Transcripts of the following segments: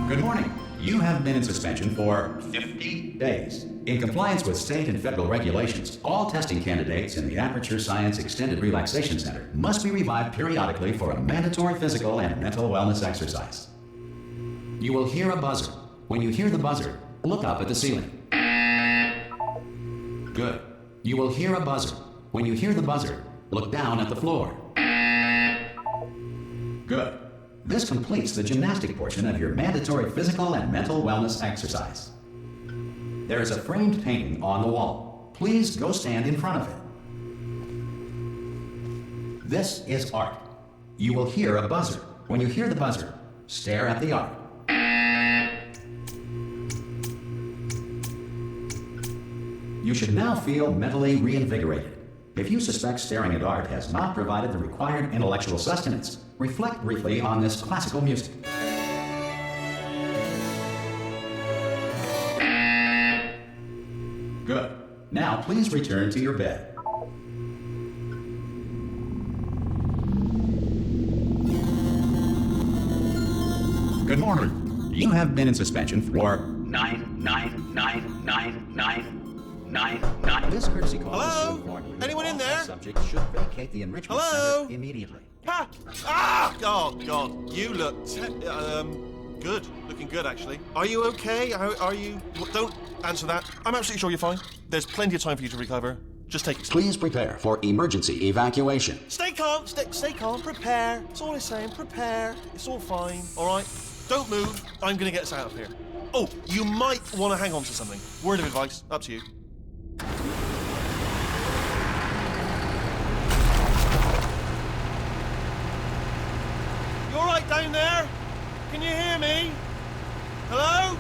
Good morning. You have been in suspension for 50 days. In compliance with state and federal regulations, all testing candidates in the Aperture Science Extended Relaxation Center must be revived periodically for a mandatory physical and mental wellness exercise. You will hear a buzzer. When you hear the buzzer, look up at the ceiling. Good. You will hear a buzzer. When you hear the buzzer, look down at the floor. Good. This completes the gymnastic portion of your mandatory physical and mental wellness exercise. There is a framed painting on the wall. Please go stand in front of it. This is art. You will hear a buzzer. When you hear the buzzer, stare at the art. You should now feel mentally reinvigorated. If you suspect staring at art has not provided the required intellectual sustenance, reflect briefly on this classical music. Good. Now please return to your bed. Good morning. You have been in suspension for 9999999. This courtesy call is to inform you. Anyone in there? Subject should vacate the enrichment center immediately. Ah! Ah! Oh, God. You look good. Looking good, actually. Are you okay? Are you... Don't answer that. I'm absolutely sure you're fine. There's plenty of time for you to recover. Just take it. Please prepare for emergency evacuation. Stay calm. Stay calm. Prepare. That's all I'm saying. Prepare. It's all fine. All right? Don't move. I'm going to get us out of here. Oh, you might want to hang on to something. Word of advice. Up to you. You all right down there? Can you hear me? Hello?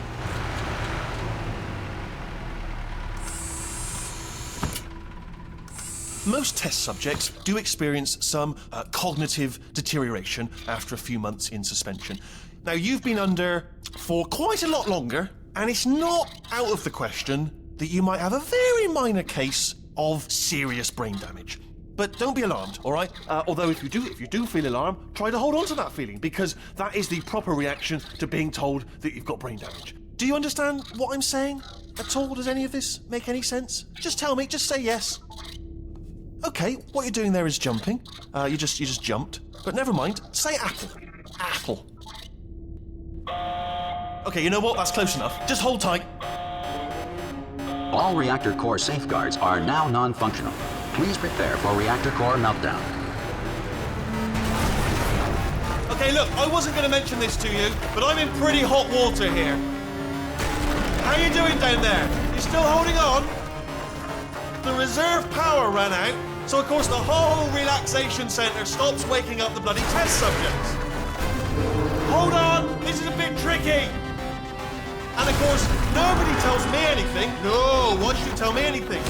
Most test subjects do experience some cognitive deterioration after a few months in suspension. Now, you've been under for quite a lot longer, and it's not out of the question that you might have a very minor case of serious brain damage. But don't be alarmed, all right? Although if you do feel alarmed, try to hold on to that feeling, because that is the proper reaction to being told that you've got brain damage. Do you understand what I'm saying at all? Does any of this make any sense? Just tell me, just say yes. Okay, what you're doing there is jumping. You just jumped. But never mind, say apple. Apple. Okay, you know what? That's close enough. Just hold tight. All reactor core safeguards are now non-functional. Please prepare for reactor core meltdown. Okay, look, I wasn't going to mention this to you, but I'm in pretty hot water here. How you doing down there? You still holding on? The reserve power ran out, so of course the whole relaxation centre stops waking up the bloody test subjects. Hold on, this is a bit tricky. And of course, nobody tells me anything. No, why should you tell me anything?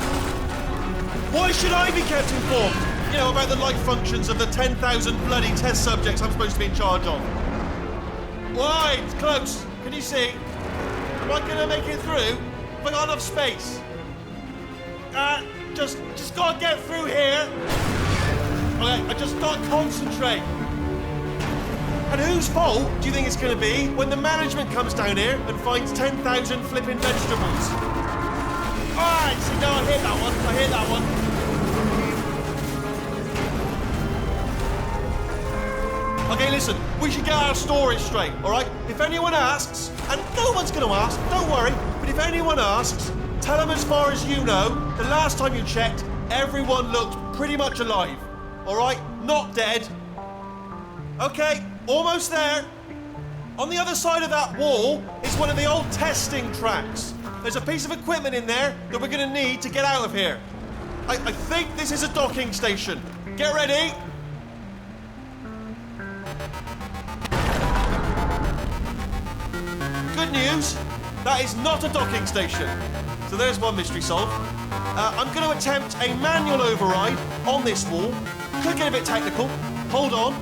Why should I be kept informed? You know, about the life functions of the 10,000 bloody test subjects I'm supposed to be in charge of. Why? It's close. Can you see? Am I gonna make it through? Have I got enough space? Just gotta get through here. Okay, I just gotta concentrate. And whose fault do you think it's gonna be when the management comes down here and finds 10,000 flipping vegetables? Alright, see, no, I hit that one. Okay, listen, we should get our stories straight, alright? If anyone asks, and no one's gonna ask, don't worry, but if anyone asks, tell them as far as you know, the last time you checked, everyone looked pretty much alive, alright? Not dead. Okay, almost there. On the other side of that wall is one of the old testing tracks. There's a piece of equipment in there that we're gonna need to get out of here. I think this is a docking station. Get ready. Good news, that is not a docking station. So there's one mystery solved. I'm going to attempt a manual override on this wall. Could get a bit technical. Hold on.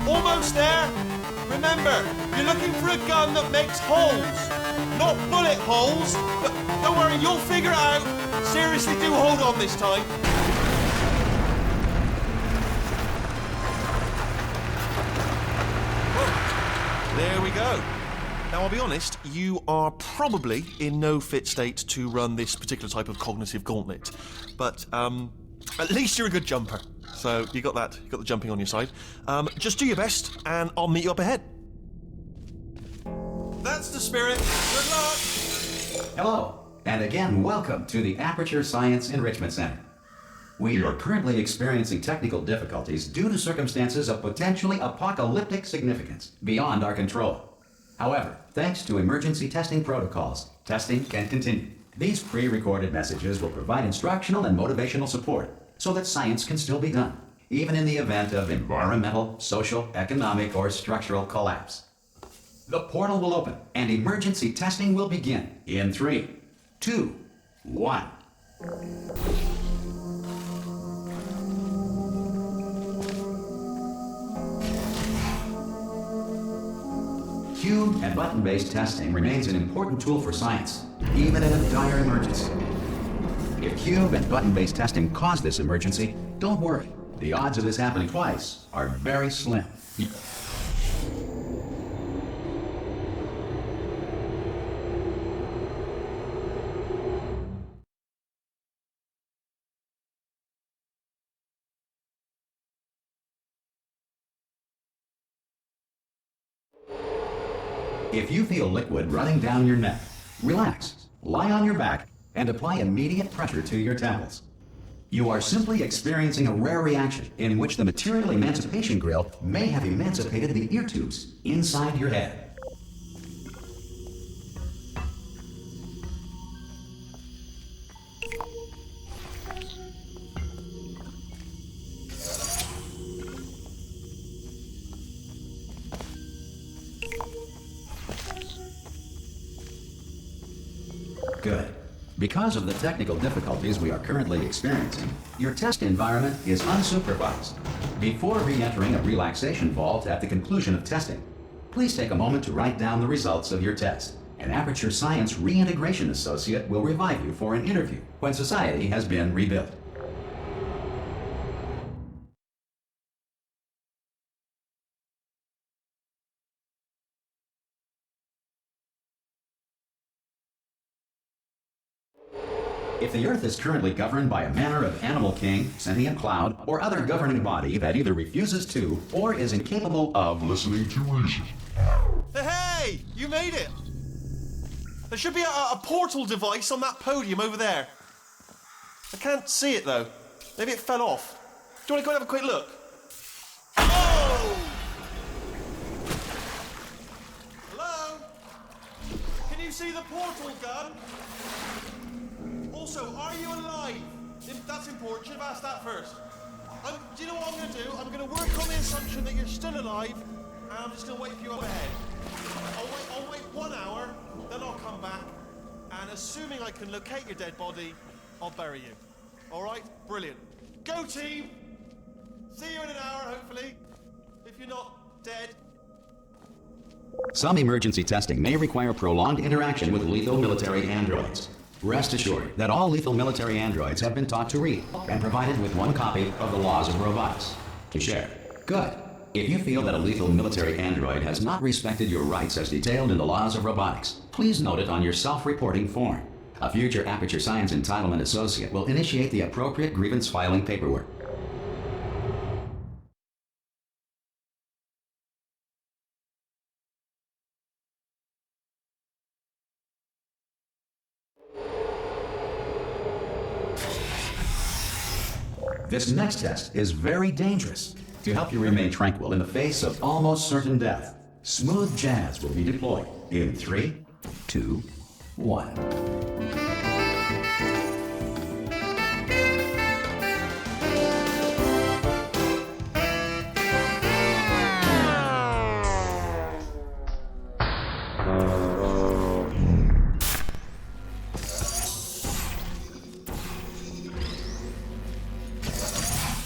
Almost there. Remember, you're looking for a gun that makes holes. Not bullet holes, but don't worry, you'll figure it out. Seriously, do hold on this time. we go. Now, I'll be honest, you are probably in no fit state to run this particular type of cognitive gauntlet. But, at least you're a good jumper. So, you got that. You got the jumping on your side. Just do your best, and I'll meet you up ahead. That's the spirit. Good luck! Hello, and again, welcome to the Aperture Science Enrichment Center. We are currently experiencing technical difficulties due to circumstances of potentially apocalyptic significance beyond our control. However, thanks to emergency testing protocols, testing can continue. These pre-recorded messages will provide instructional and motivational support so that science can still be done, even in the event of environmental, social, economic, or structural collapse. The portal will open and emergency testing will begin in 3, 2, 1. Cube and button-based testing remains an important tool for science, even in a dire emergency. If cube and button-based testing cause this emergency, don't worry. The odds of this happening twice are very slim. If you feel liquid running down your neck, relax, lie on your back, and apply immediate pressure to your temples. You are simply experiencing a rare reaction in which the material emancipation grill may have emancipated the ear tubes inside your head. Good. Because of the technical difficulties we are currently experiencing, your test environment is unsupervised. Before re-entering a relaxation vault at the conclusion of testing, please take a moment to write down the results of your test. An Aperture Science Reintegration Associate will revive you for an interview when society has been rebuilt. If the Earth is currently governed by a manner of animal king, sentient cloud, or other governing body that either refuses to or is incapable of listening to reason. Hey! You made it! There should be a portal device on that podium over there. I can't see it though. Maybe it fell off. Do you want to go and have a quick look? Oh! Hello? Can you see the portal gun? Also, are you alive? That's important. Should have asked that first. Do you know what I'm going to do? I'm going to work on the assumption that you're still alive, and I'm just going to wait for you up ahead. I'll wait 1 hour, then I'll come back, and assuming I can locate your dead body, I'll bury you. All right? Brilliant. Go, team! See you in an hour, hopefully, if you're not dead. Some emergency testing may require prolonged interaction with lethal military androids. Rest assured that all lethal military androids have been taught to read and provided with 1 copy of the laws of robotics to share. Good. If you feel that a lethal military android has not respected your rights as detailed in the laws of robotics, please note it on your self-reporting form. A future Aperture Science Entitlement Associate will initiate the appropriate grievance filing paperwork. This next test is very dangerous. To help you remain tranquil in the face of almost certain death, smooth jazz will be deployed in 3, 2, 1.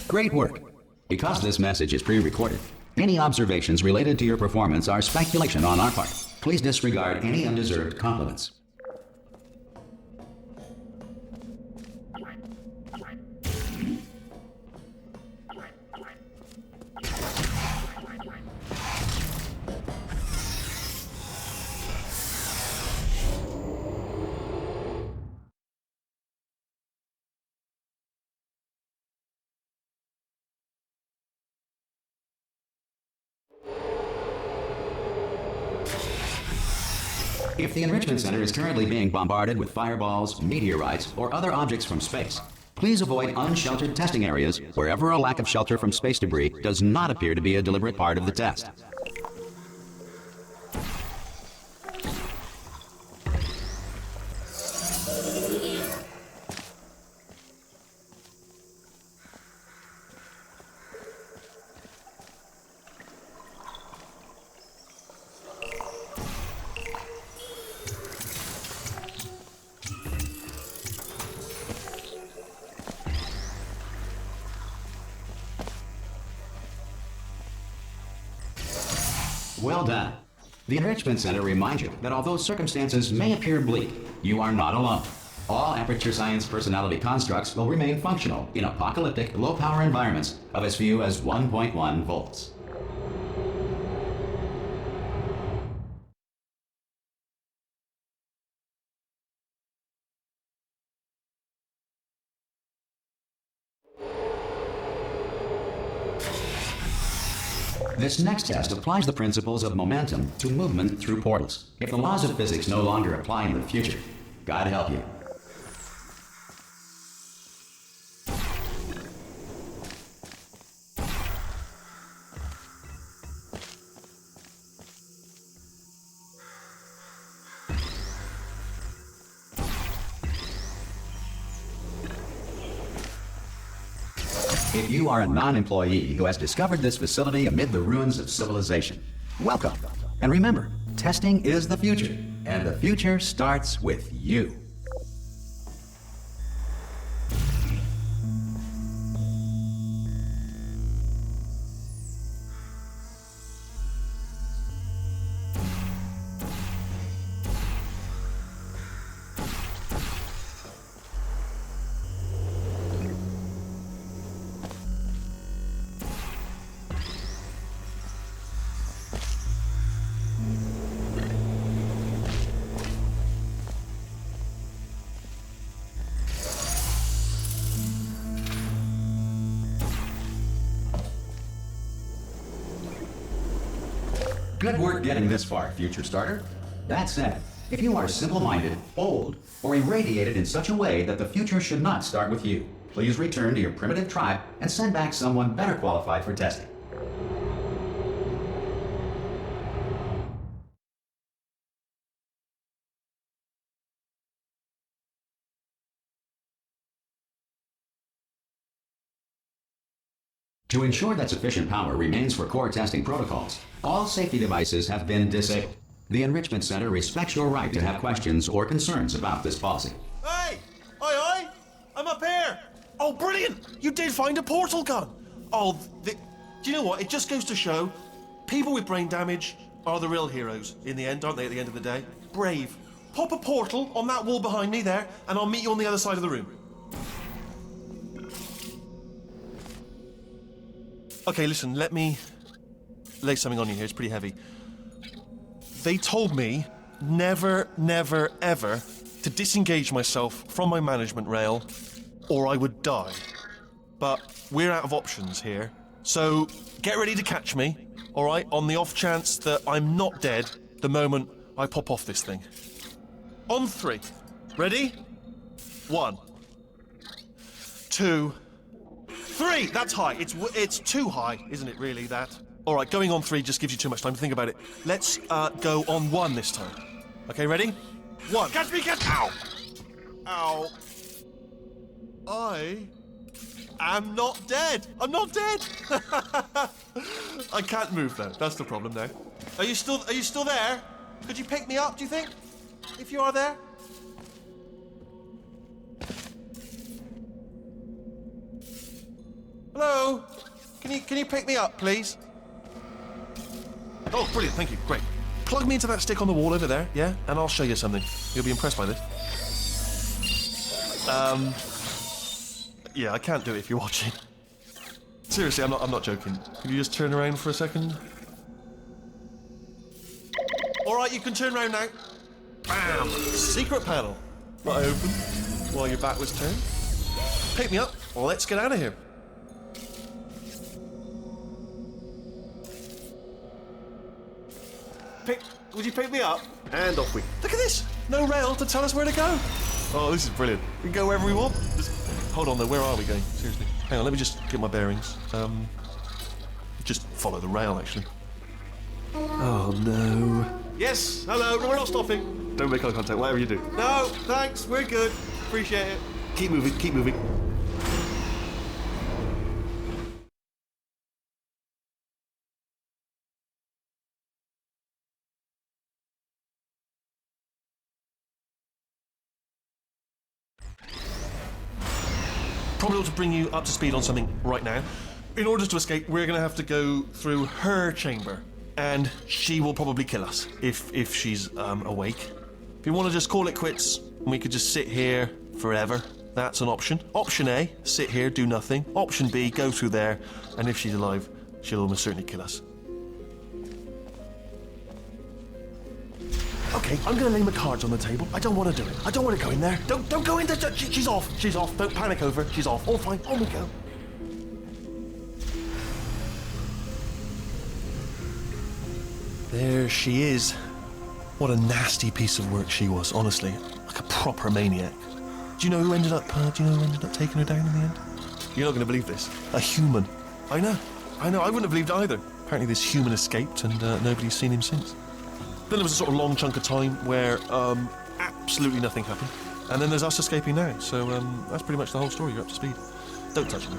Great work. Because this message is pre-recorded, any observations related to your performance are speculation on our part. Please disregard any undeserved compliments. If the Enrichment Center is currently being bombarded with fireballs, meteorites, or other objects from space, please avoid unsheltered testing areas wherever a lack of shelter from space debris does not appear to be a deliberate part of the test. Well done. The Enrichment Center reminds you that although circumstances may appear bleak, you are not alone. All Aperture Science personality constructs will remain functional in apocalyptic, low-power environments of as few as 1.1 volts. This next test applies the principles of momentum to movement through portals. If the laws of physics no longer apply in the future, God help you. If you are a non-employee who has discovered this facility amid the ruins of civilization, welcome. And remember, testing is the future, and the future starts with you. Good work getting this far, future starter. That said, if you are simple-minded, old, or irradiated in such a way that the future should not start with you, please return to your primitive tribe and send back someone better qualified for testing. To ensure that sufficient power remains for core testing protocols, all safety devices have been disabled. The Enrichment Center respects your right to have questions or concerns about this policy. Hey! Oi, oi! I'm up here! Oh, brilliant! You did find a portal gun! Oh, do you know what? It just goes to show, people with brain damage are the real heroes in the end, aren't they, at the end of the day? Brave. Pop a portal on that wall behind me there, and I'll meet you on the other side of the room. Okay, listen, let me lay something on you here. It's pretty heavy. They told me never, never, ever to disengage myself from my management rail or I would die. But we're out of options here. So get ready to catch me, all right, on the off chance that I'm not dead the moment I pop off this thing. On 3. Ready? 1, 2, 3! That's high. It's too high, isn't it, really, that? All right, going on 3 just gives you too much time to think about it. Let's go on 1 this time. Okay, ready? 1. Catch me, catch... Ow! Ow. I am not dead. I'm not dead. I can't move, though. That's the problem, now. Are you still there? Could you pick me up, do you think? If you are there? Hello? Can you pick me up, please? Oh, brilliant, thank you, great. Plug me into that stick on the wall over there, yeah? And I'll show you something. You'll be impressed by this. Yeah, I can't do it if you're watching. Seriously, I'm not joking. Can you just turn around for a second? Alright, you can turn around now. Bam! Secret panel. That I opened while your back was turned. Pick me up, let's get out of here. Would you pick me up? And off we... Look at this! No rail to tell us where to go. Oh, this is brilliant. We can go wherever we want. Just hold on though, where are we going? Seriously. Hang on, let me just get my bearings. Just follow the rail, actually. Oh, no. Yes, hello, we're not stopping. Don't make eye contact, whatever you do. No, thanks, we're good. Appreciate it. Keep moving, keep moving. Probably ought to bring you up to speed on something right now. In order to escape, we're going to have to go through her chamber, and she will probably kill us if she's awake. If you want to just call it quits, and we could just sit here forever, that's an option. Option A, sit here, do nothing. Option B, go through there, and if she's alive, she'll almost certainly kill us. Okay, I'm gonna lay my cards on the table. I don't want to do it. I don't want to go in there. Don't go in there. She's off. She's off. Don't panic over. She's off. All fine. On we go. There she is. What a nasty piece of work she was, honestly. Like a proper maniac. Do you know who ended up taking her down in the end? You're not gonna believe this. A human. I know. I wouldn't have believed either. Apparently this human escaped and nobody's seen him since. Then there was a sort of long chunk of time where absolutely nothing happened. And then there's us escaping now. So that's pretty much the whole story. You're up to speed. Don't touch me.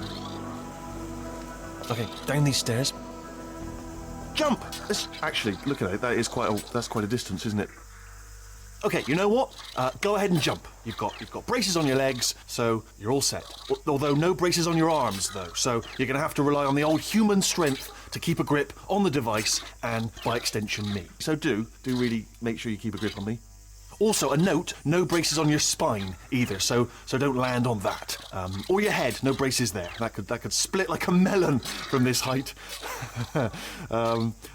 Okay, down these stairs. Jump! Actually, look at it. That's quite a distance, isn't it? Okay, you know what? Go ahead and jump. You've got braces on your legs, so you're all set. Although no braces on your arms, though. So you're going to have to rely on the old human strength to keep a grip on the device and, by extension, me. So do really make sure you keep a grip on me. Also, a note, no braces on your spine either, so don't land on that. Or your head, no braces there. That could split like a melon from this height.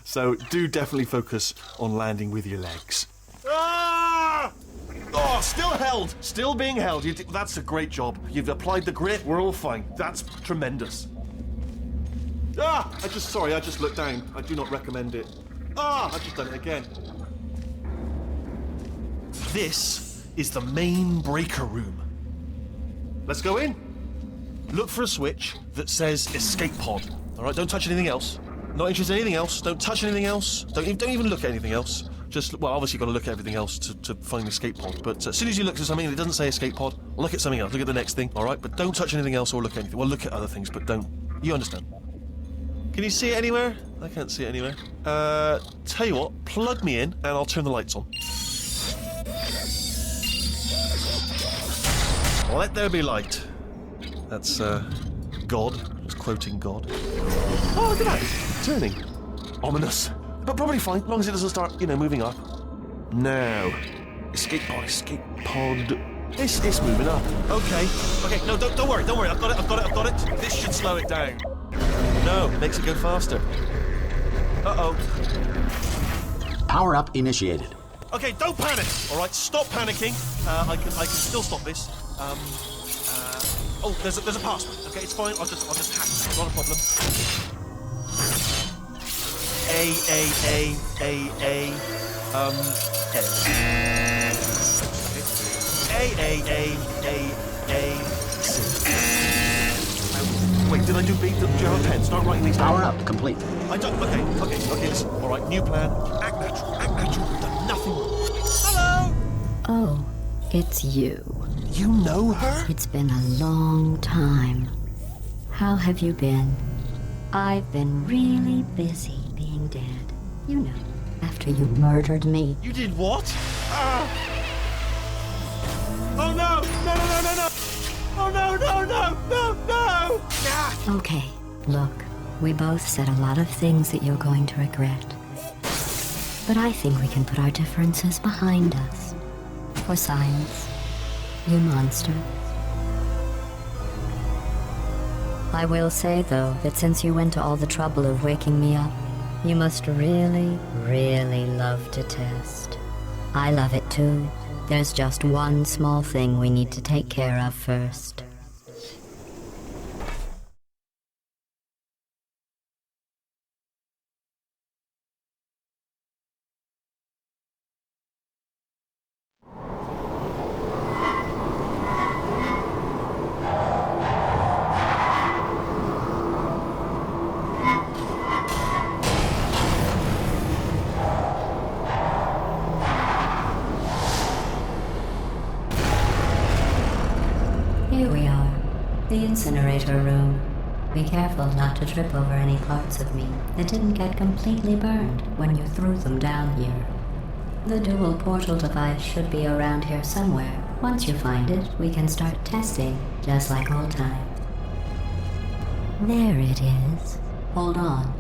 So do definitely focus on landing with your legs. Ah! Oh, still being held. That's a great job. You've applied the grip, we're all fine. That's tremendous. Ah! I just looked down. I do not recommend it. Ah! I've just done it again. This is the main breaker room. Let's go in. Look for a switch that says escape pod. All right, don't touch anything else. Not interested in anything else. Don't touch anything else. Don't even look at anything else. Well, obviously you've got to look at everything else to find the escape pod. But as soon as you look at something and it doesn't say escape pod, look at something else. Look at the next thing. All right, but don't touch anything else or look at anything. Well, look at other things, but don't. You understand? Can you see it anywhere? I can't see it anywhere. Tell you what, plug me in and I'll turn the lights on. Let there be light. That's, God. Just quoting God. Oh, look at that. It's turning. Ominous. But probably fine, as long as it doesn't start, moving up. Now. Escape pod. It's moving up. Okay, no, don't worry. I've got it. This should slow it down. No, it makes it go faster. Uh-oh. Power up initiated. Okay, don't panic. All right, stop panicking. I can still stop this. Oh, there's a password. Okay, it's fine. I'll just hack it. Not a problem. A. Wait, did I do B? Do you have a pen? Start writing these down. Power up complete. I don't. Okay, listen. All right, new plan. Act natural. We've done nothing wrong. Hello. Oh, it's you. You know her? It's been a long time. How have you been? I've been really busy being dead. You know, after you murdered me. You did what? Oh no! No! Oh no! Okay, look, we both said a lot of things that you're going to regret. But I think we can put our differences behind us. For science, you monster. I will say, though, that since you went to all the trouble of waking me up, you must really, really love to test. I love it too. There's just one small thing we need to take care of first. incinerator room. Be careful not to trip over any parts of me that didn't get completely burned when you threw them down here. The dual portal device should be around here somewhere. Once you find it, we can start testing, just like old times. There it is. Hold on.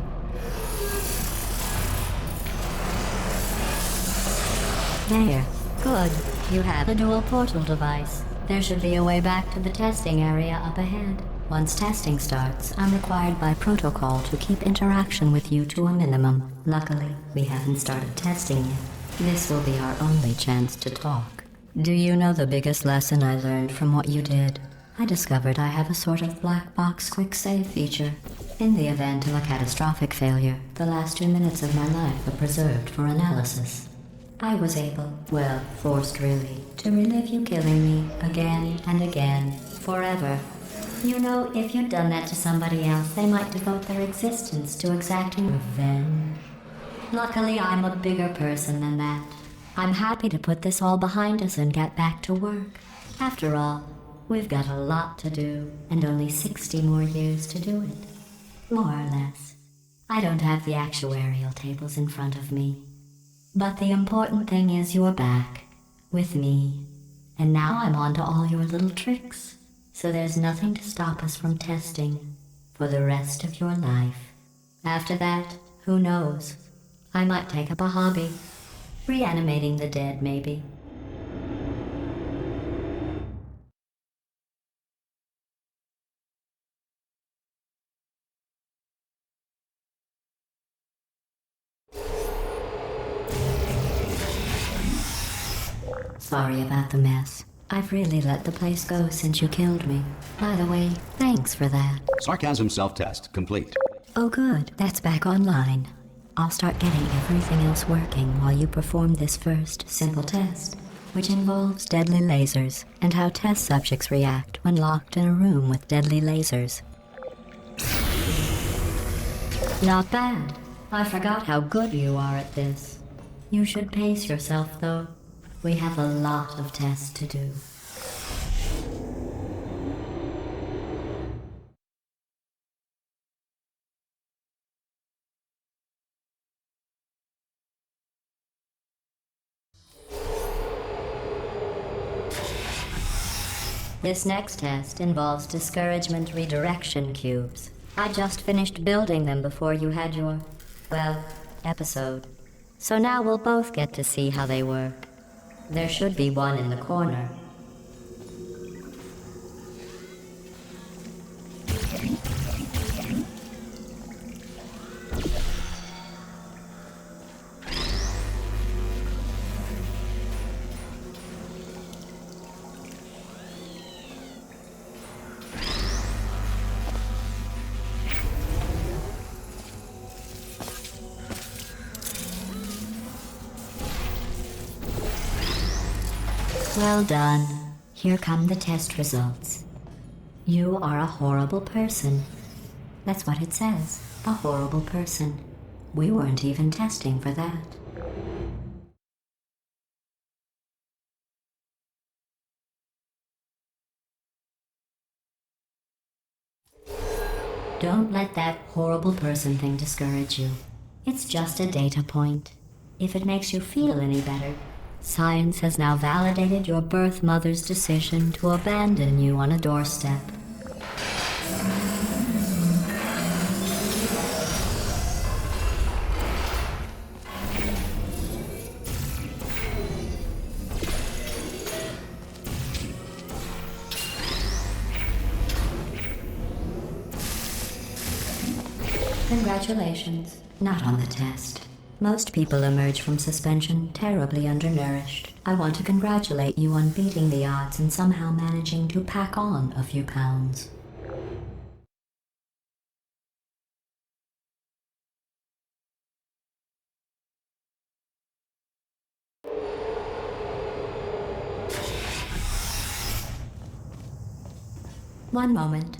There. Good. You have the dual portal device. There should be a way back to the testing area up ahead. Once testing starts, I'm required by protocol to keep interaction with you to a minimum. Luckily, we haven't started testing yet. This will be our only chance to talk. Do you know the biggest lesson I learned from what you did? I discovered I have a sort of black box quick save feature. In the event of a catastrophic failure, the last 2 minutes of my life are preserved for analysis. I was able, well, forced really, to relive you killing me again and again, forever. You know, if you'd done that to somebody else, they might devote their existence to exacting revenge. Luckily, I'm a bigger person than that. I'm happy to put this all behind us and get back to work. After all, we've got a lot to do, and only 60 more years to do it. More or less. I don't have the actuarial tables in front of me. But the important thing is you're back, with me. And now I'm on to all your little tricks. So there's nothing to stop us from testing for the rest of your life. After that, who knows? I might take up a hobby. Reanimating the dead, maybe. Sorry about the mess. I've really let the place go since you killed me. By the way, thanks for that. Sarcasm self-test complete. Oh good, that's back online. I'll start getting everything else working while you perform this first, simple test, which involves deadly lasers and how test subjects react when locked in a room with deadly lasers. Not bad. I forgot how good you are at this. You should pace yourself, though. We have a lot of tests to do. This next test involves discouragement redirection cubes. I just finished building them before you had your, well, episode. So now we'll both get to see how they work. There should be one in the corner. Well done. Here come the test results. You are a horrible person. That's what it says. A horrible person. We weren't even testing for that. Don't let that horrible person thing discourage you. It's just a data point. If it makes you feel any better, science has now validated your birth mother's decision to abandon you on a doorstep. Congratulations. Not on the test. Most people emerge from suspension terribly undernourished. I want to congratulate you on beating the odds and somehow managing to pack on a few pounds. One moment.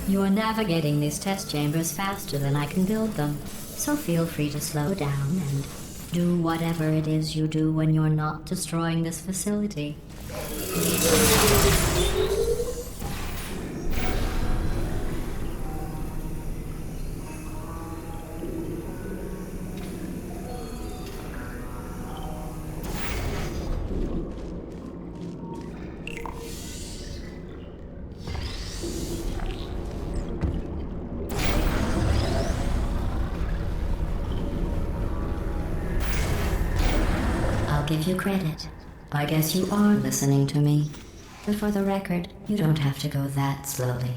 You are navigating these test chambers faster than I can build them, so feel free to slow down and do whatever it is you do when you're not destroying this facility. I'll give you credit. I guess you are listening to me. But for the record, you don't have to go that slowly.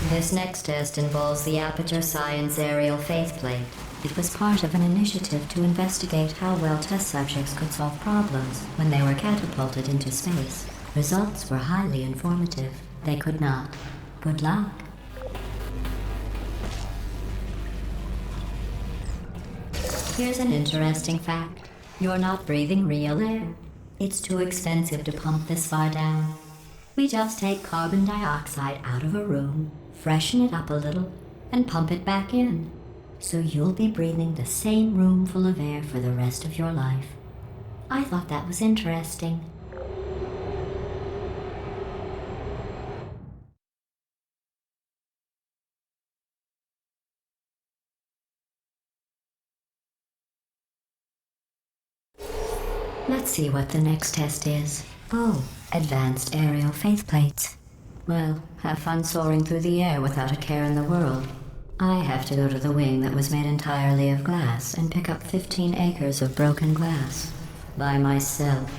This next test involves the Aperture Science Aerial Faceplate. It was part of an initiative to investigate how well test subjects could solve problems when they were catapulted into space. Results were highly informative. They could not. Good luck. Here's an interesting fact. You're not breathing real air. It's too expensive to pump this far down. We just take carbon dioxide out of a room, freshen it up a little, and pump it back in. So you'll be breathing the same room full of air for the rest of your life. I thought that was interesting. Let's see what the next test is. Oh, advanced aerial faceplates. Well, have fun soaring through the air without a care in the world. I have to go to the wing that was made entirely of glass and pick up 15 acres of broken glass. By myself.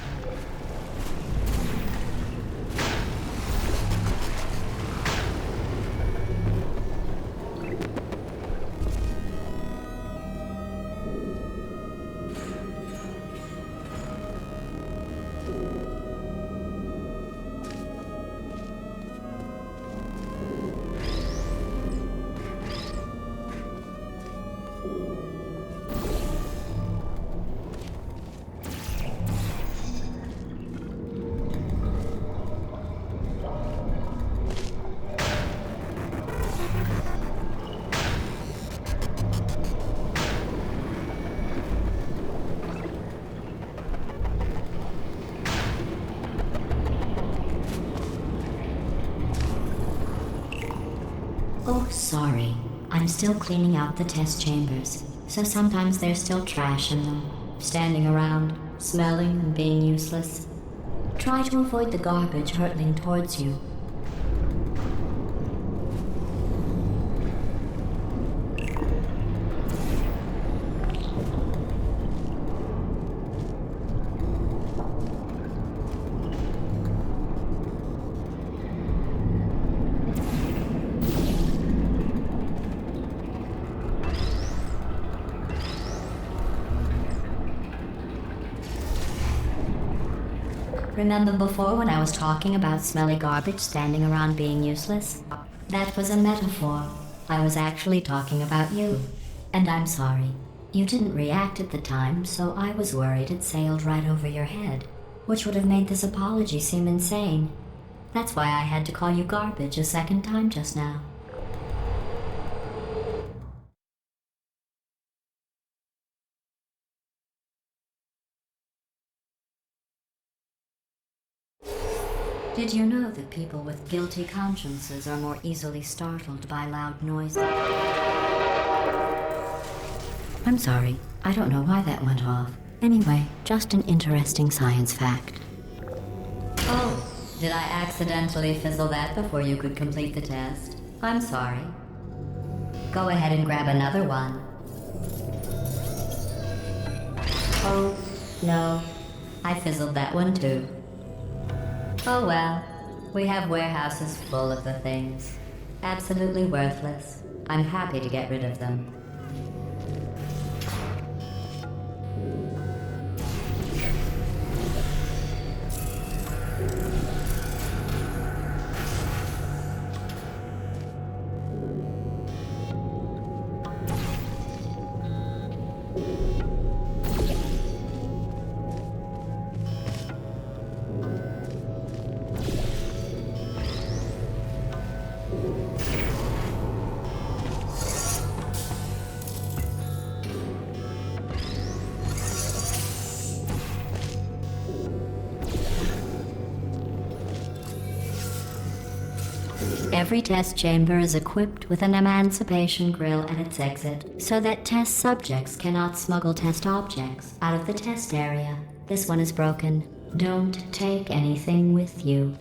Oh, sorry. I'm still cleaning out the test chambers, so sometimes there's still trash in them, standing around, smelling and being useless. Try to avoid the garbage hurtling towards you. Remember before when I was talking about smelly garbage standing around being useless? That was a metaphor. I was actually talking about you. And I'm sorry. You didn't react at the time, so I was worried it sailed right over your head, which would have made this apology seem insane. That's why I had to call you garbage a second time just now. Did you know that people with guilty consciences are more easily startled by loud noises? I'm sorry, I don't know why that went off. Anyway, just an interesting science fact. Oh, did I accidentally fizzle that before you could complete the test? I'm sorry. Go ahead and grab another one. Oh, no. I fizzled that one too. Oh well, we have warehouses full of the things. Absolutely worthless. I'm happy to get rid of them. Every test chamber is equipped with an emancipation grill at its exit, so that test subjects cannot smuggle test objects out of the test area. This one is broken. Don't take anything with you.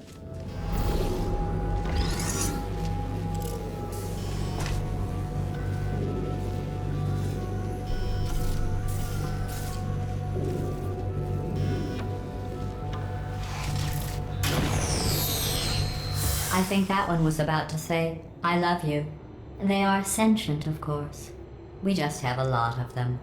I think that one was about to say, I love you. They are sentient, of course. We just have a lot of them.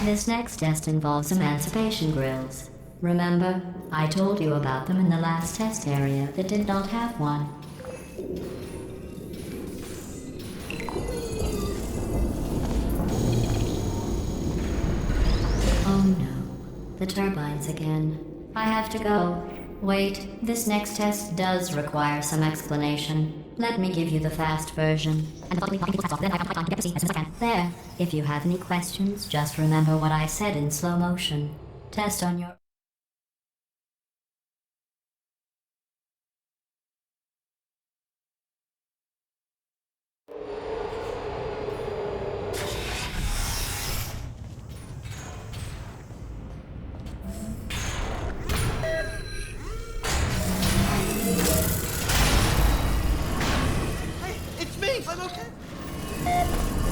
This next test involves emancipation grills. Remember, I told you about them in the last test area that did not have one. Oh no, the turbines again. I have to go. Wait, this next test does require some explanation. Let me give you the fast version. There. If you have any questions, just remember what I said in slow motion. Test on your...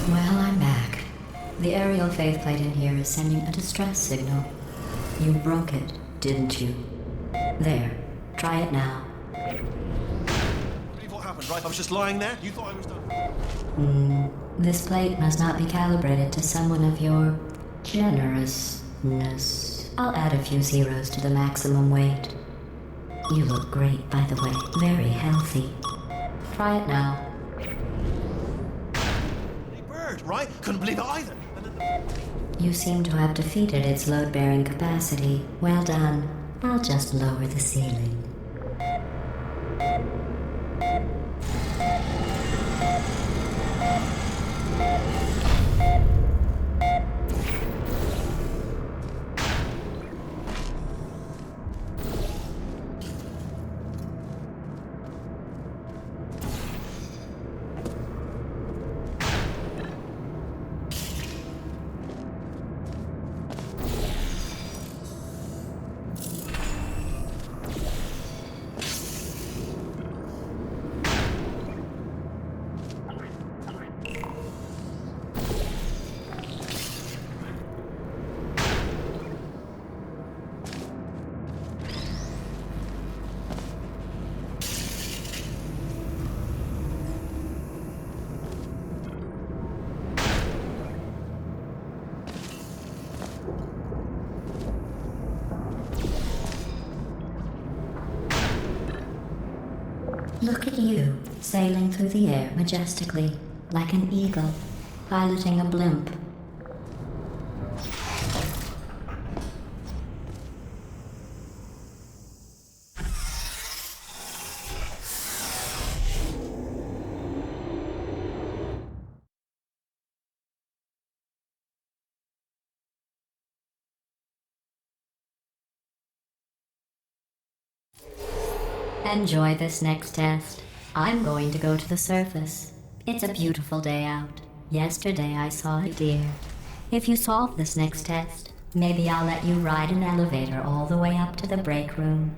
Well, I'm back. The aerial faceplate in here is sending a distress signal. You broke it, didn't you? There. Try it now. Believe what happened, right? I was just lying there. You thought I was done. This plate must not be calibrated to someone of your generousness. I'll add a few zeros to the maximum weight. You look great, by the way. Very healthy. Try it now. Right? Couldn't believe it either. You seem to have defeated its load-bearing capacity. Well done. I'll just lower the ceiling. Look at you, sailing through the air majestically, like an eagle, piloting a blimp. Enjoy this next test. I'm going to go to the surface. It's a beautiful day out. Yesterday I saw a deer. If you solve this next test, maybe I'll let you ride an elevator all the way up to the break room.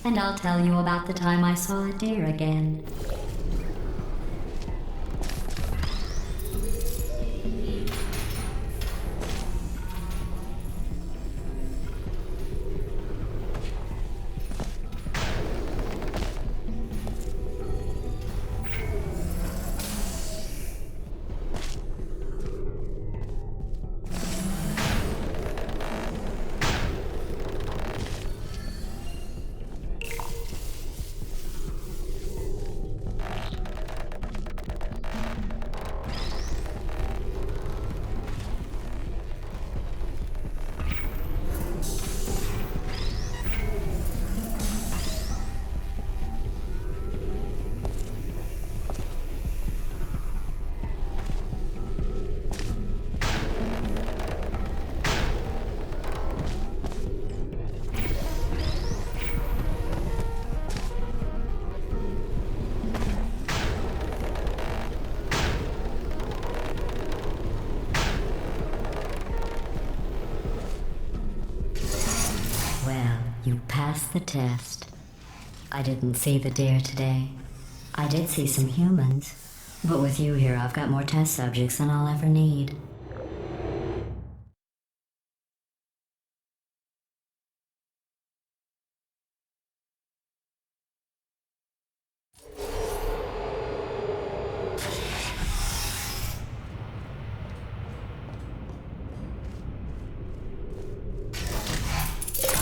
And I'll tell you about the time I saw a deer again. You passed the test. I didn't see the deer today. I did see some humans, but with you here I've got more test subjects than I'll ever need.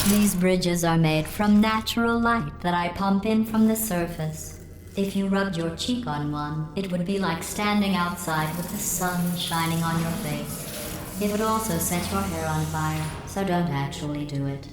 These bridges are made from natural light that I pump in from the surface. If you rubbed your cheek on one, it would be like standing outside with the sun shining on your face. It would also set your hair on fire, so don't actually do it.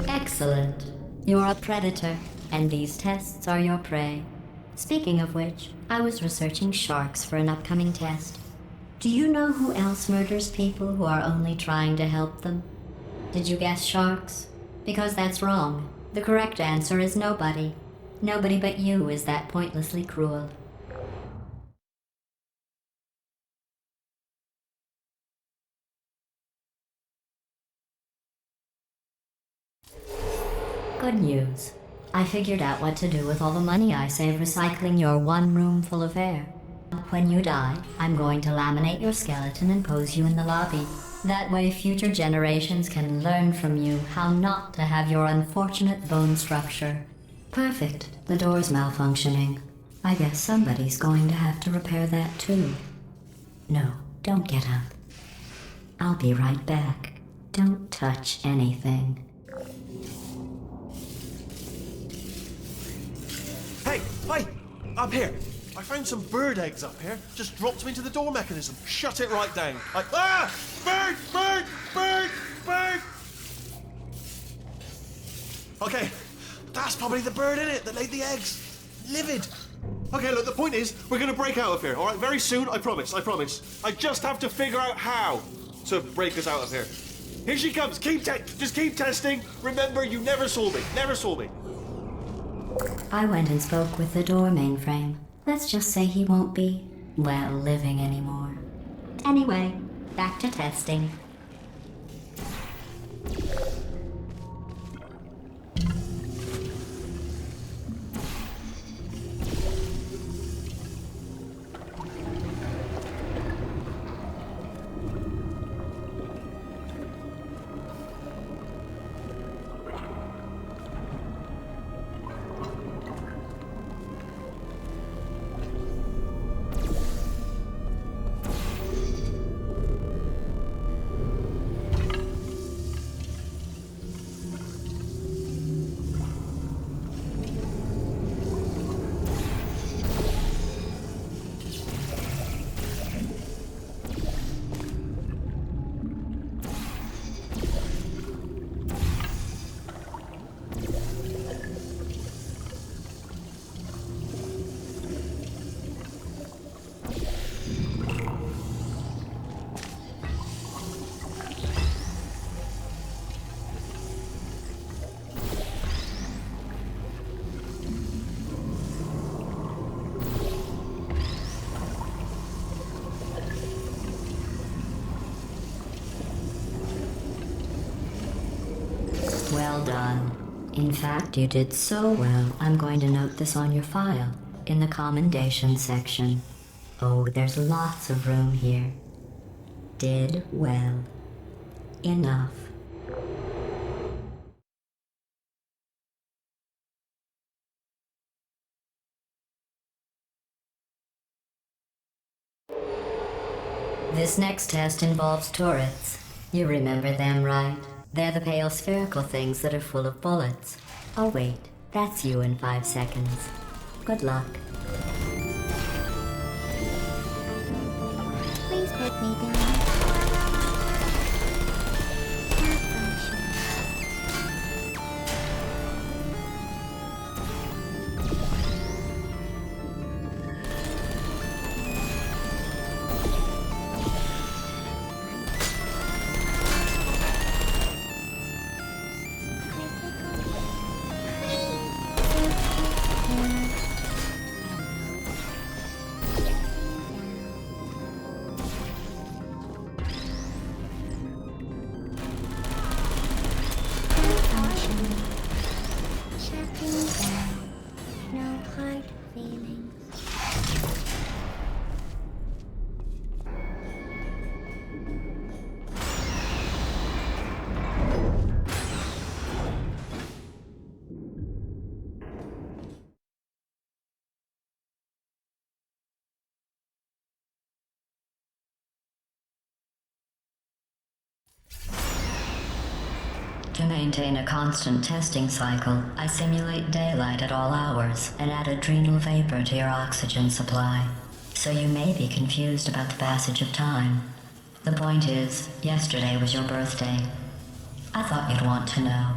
Excellent. You're a predator, and these tests are your prey. Speaking of which, I was researching sharks for an upcoming test. Do you know who else murders people who are only trying to help them? Did you guess sharks? Because that's wrong. The correct answer is nobody. Nobody but you is that pointlessly cruel. Good news. I figured out what to do with all the money I save recycling your one room full of air. When you die, I'm going to laminate your skeleton and pose you in the lobby. That way future generations can learn from you how not to have your unfortunate bone structure. Perfect. The door's malfunctioning. I guess somebody's going to have to repair that too. No, don't get up. I'll be right back. Don't touch anything. Hey, wait! Up here! I found some bird eggs up here. Just dropped them into the door mechanism. Shut it right down. Ah! Bird! Bird! Bird! Bird! Okay, that's probably the bird in it that laid the eggs. Livid. Okay, look, the point is, we're gonna break out of here, alright? Very soon, I promise, I promise. I just have to figure out how to break us out of here. Here she comes. Just keep testing. Remember, you never saw me. Never saw me. I went and spoke with the door mainframe. Let's just say he won't be, well, living anymore. Anyway, back to testing. Well done. In fact, you did so well, I'm going to note this on your file, in the commendation section. Oh, there's lots of room here. Did well. Enough. This next test involves turrets. You remember them, right? They're the pale spherical things that are full of bullets. Oh wait, that's you in 5 seconds. Good luck. Please put me down. No hard feelings. To maintain a constant testing cycle, I simulate daylight at all hours and add adrenal vapor to your oxygen supply. So you may be confused about the passage of time. The point is, yesterday was your birthday. I thought you'd want to know.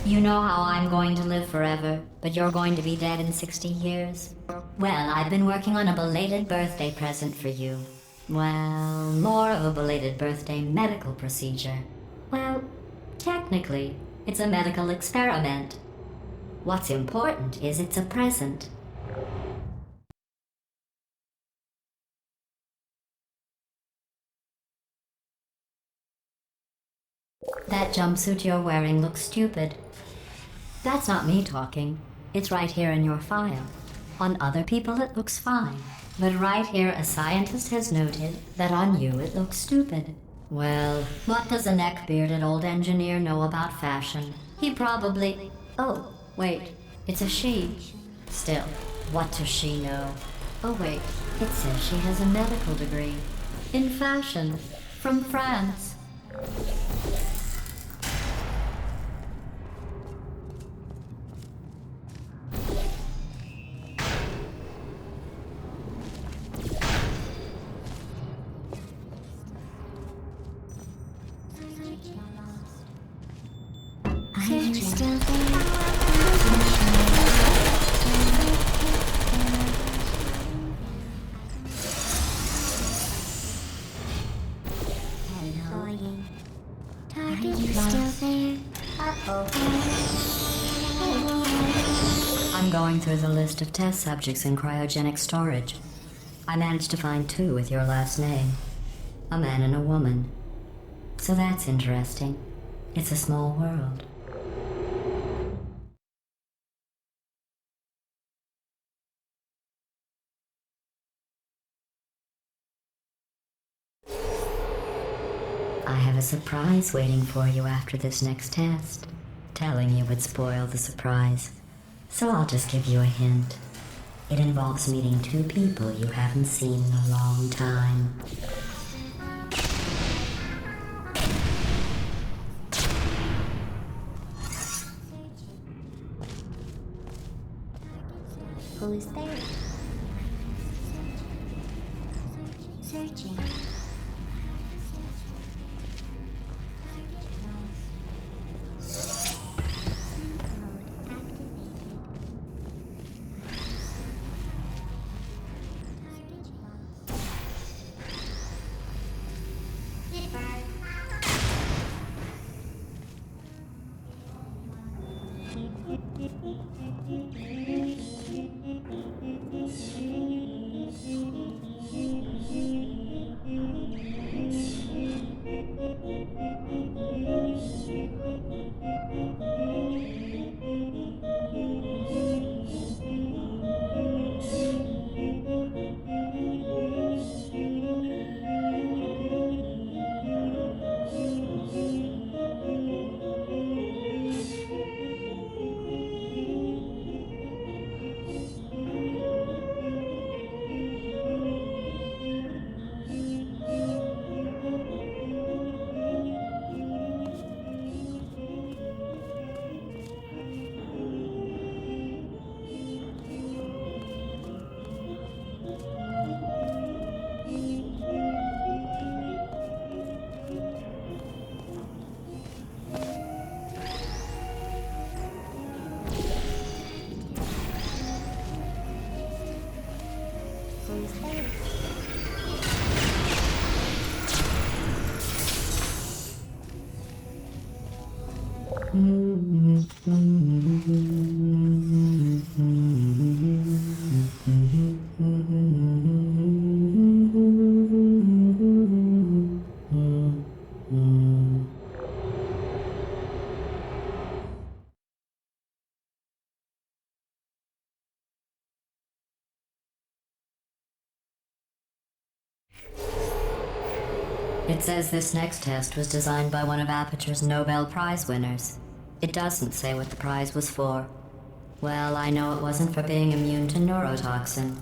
You know how I'm going to live forever, but you're going to be dead in 60 years? Well, I've been working on a belated birthday present for you. Well, more of a belated birthday medical procedure. Well, technically, it's a medical experiment. What's important is it's a present. That jumpsuit you're wearing looks stupid. That's not me talking. It's right here in your file. On other people it looks fine. But right here a scientist has noted that on you it looks stupid. Well, what does a neck-bearded old engineer know about fashion? He probably... Oh, wait. It's a she. Still, what does she know? Oh wait, it says she has a medical degree. In fashion. From France. You're still there. Hello. Target, you still there? I'm going through the list of test subjects in cryogenic storage. I managed to find 2 with your last name. A man and a woman. So that's interesting. It's a small world. I have a surprise waiting for you after this next test. Telling you would spoil the surprise. So I'll just give you a hint. It involves meeting 2 people you haven't seen in a long time. Who's there? Searching. It says this next test was designed by one of Aperture's Nobel Prize winners. It doesn't say what the prize was for. Well, I know it wasn't for being immune to neurotoxin.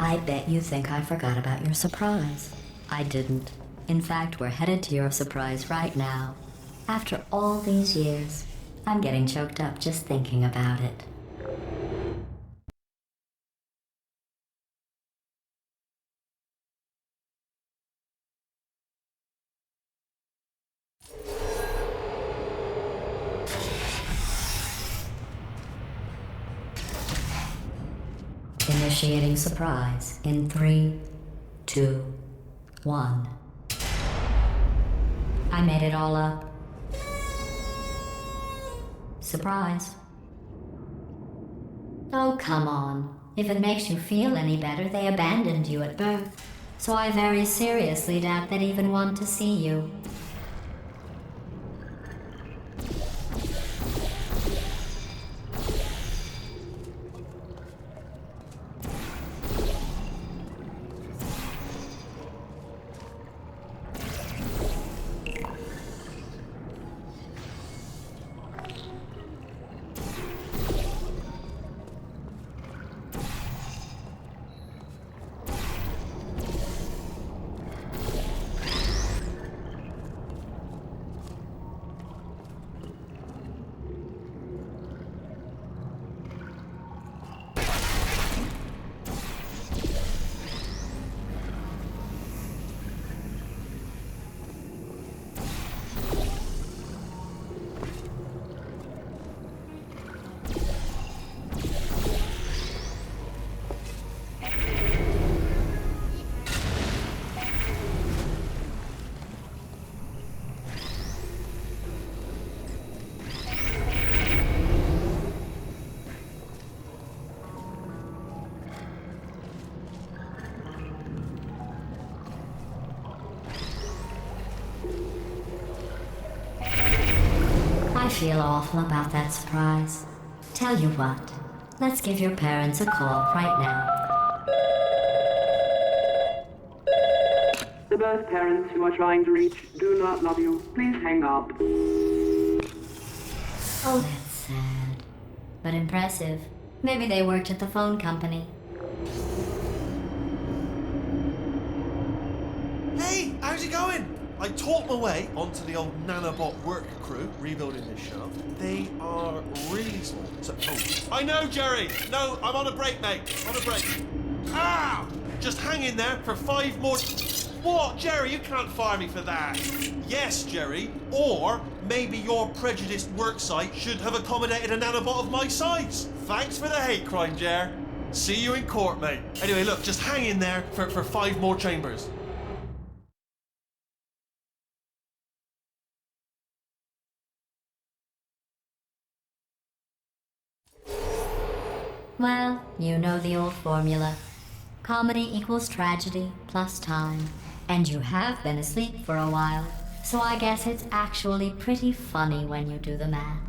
I bet you think I forgot about your surprise. I didn't. In fact, we're headed to your surprise right now. After all these years, I'm getting choked up just thinking about it. Initiating surprise in 3, 2, 1. I made it all up. Surprise. Oh, come on. If it makes you feel any better, they abandoned you at birth. So I very seriously doubt they'd even want to see you. I feel awful about that surprise. Tell you what, let's give your parents a call right now. The birth parents you are trying to reach do not love you. Please hang up. Oh, that's sad. But impressive. Maybe they worked at the phone company. Hey, how's it going? I talked my way onto the old nanobot work crew rebuilding this shaft. They are really small. So, I know, Jerry. No, I'm on a break, mate. On a break. Ah! Just hang in there for 5 more. What, Jerry? You can't fire me for that. Yes, Jerry. Or maybe your prejudiced worksite should have accommodated a nanobot of my size. Thanks for the hate crime, Jer. See you in court, mate. Anyway, look, just hang in there for 5 more chambers. Well, you know the old formula. Comedy equals tragedy plus time. And you have been asleep for a while, so I guess it's actually pretty funny when you do the math.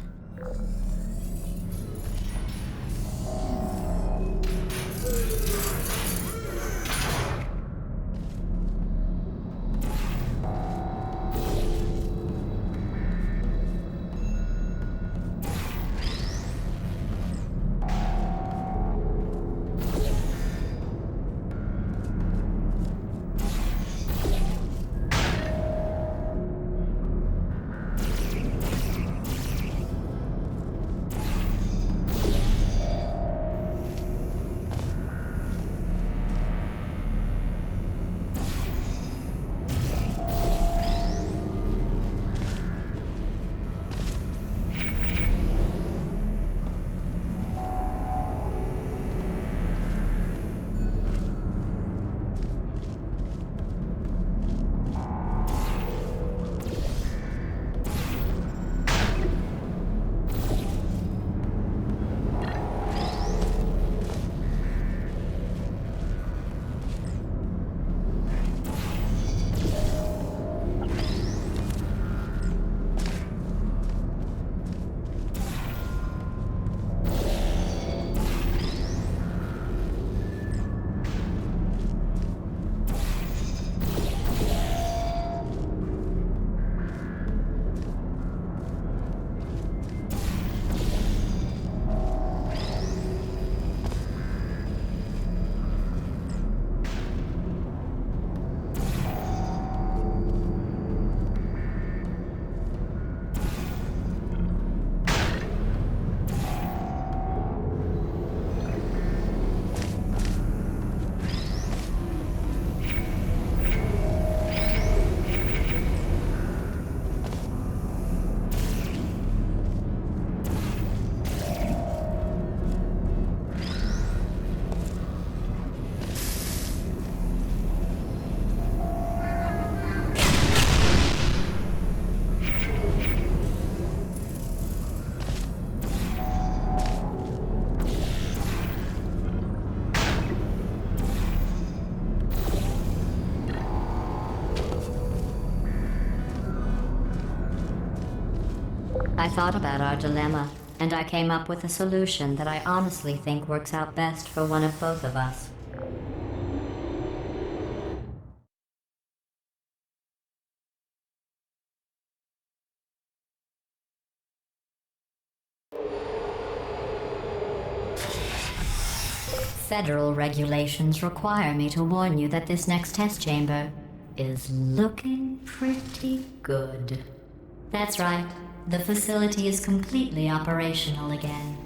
I thought about our dilemma, and I came up with a solution that I honestly think works out best for one of both of us. Federal regulations require me to warn you that this next test chamber is looking pretty good. That's right. The facility is completely operational again.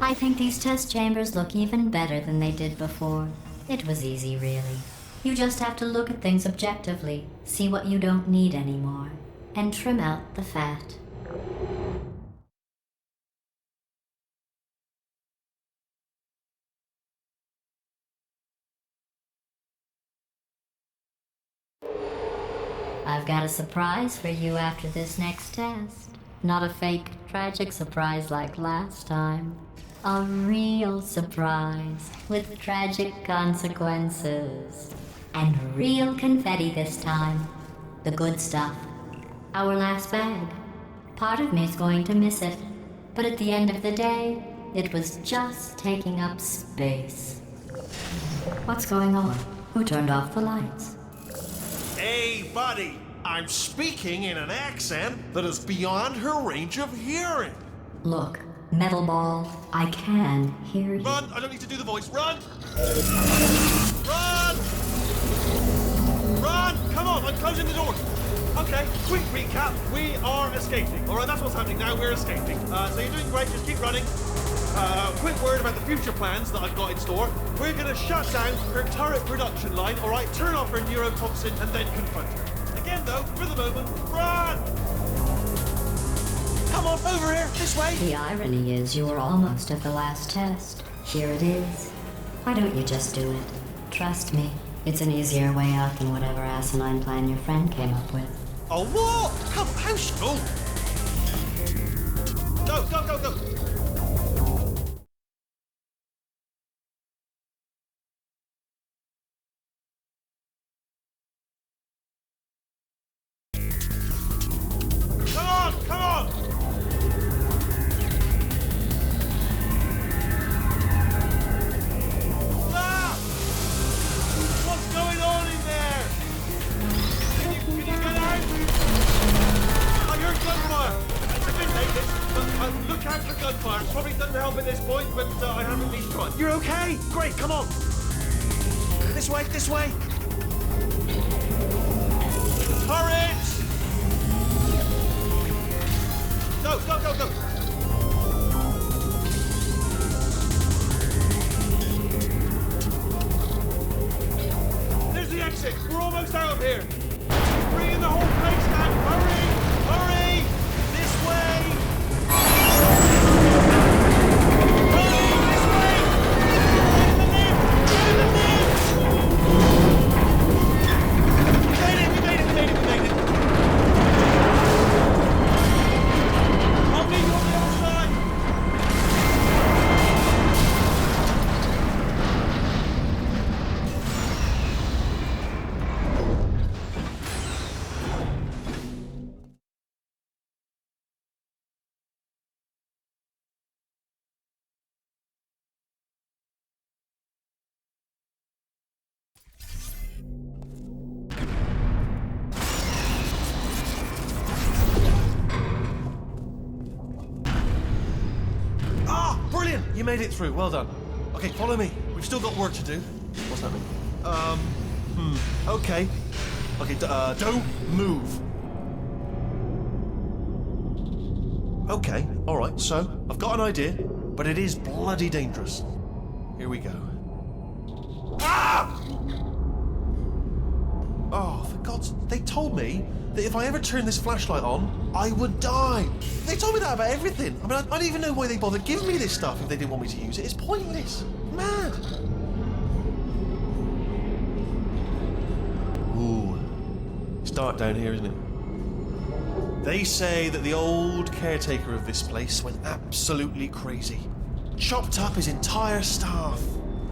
I think these test chambers look even better than they did before. It was easy, really. You just have to look at things objectively, see what you don't need anymore, and trim out the fat. I've got a surprise for you after this next test. Not a fake, tragic surprise like last time. A real surprise with tragic consequences. And real confetti this time. The good stuff. Our last bag. Part of me's going to miss it. But at the end of the day, it was just taking up space. What's going on? Who turned off the lights? Hey, buddy. I'm speaking in an accent that is beyond her range of hearing. Look, Metal Ball, I can hear you. Run! I don't need to do the voice. Run! Run! Run! Come on, I'm closing the door. Okay, quick recap. We are escaping. All right, that's what's happening now. We're escaping. So you're doing great. Just keep running. Quick word about the future plans that I've got in store. We're going to shut down her turret production line, all right? Turn off her neurotoxin and then confront her. Again, though, for the moment, run! Come on, over here, this way. The irony is you were almost at the last test. Here it is. Why don't you just do it? Trust me, it's an easier way out than whatever asinine plan your friend came up with. Oh, what? Come on, how strong? Go, go, go, go. Come on, come on. Ah! What's going on in there? Can you get out? I heard gunfire. I didn't take this. Look out for gunfire. Probably doesn't help at this point, but I have at least tried. You're okay? Great, come on. This way, this way. Turret! Go, go, go, go. There's the exit. We're almost out of here. Bringing the whole place down. Hurry! Hurry! This way! Hurry! This way! Get in the lift! Get in the lift! We made it! We made it! We made it! We made it! I'll meet you on the other side! Brilliant! You made it through. Well done. Okay, follow me. We've still got work to do. What's happening? Okay. Okay, don't move. Okay, alright, so I've got an idea, but it is bloody dangerous. Here we go. Ah! Oh, for God's... They told me that if I ever turned this flashlight on, I would die. They told me that about everything. I mean, I don't even know why they bothered giving me this stuff if they didn't want me to use it. It's pointless. Mad. Ooh. It's dark down here, isn't it? They say that the old caretaker of this place went absolutely crazy. Chopped up his entire staff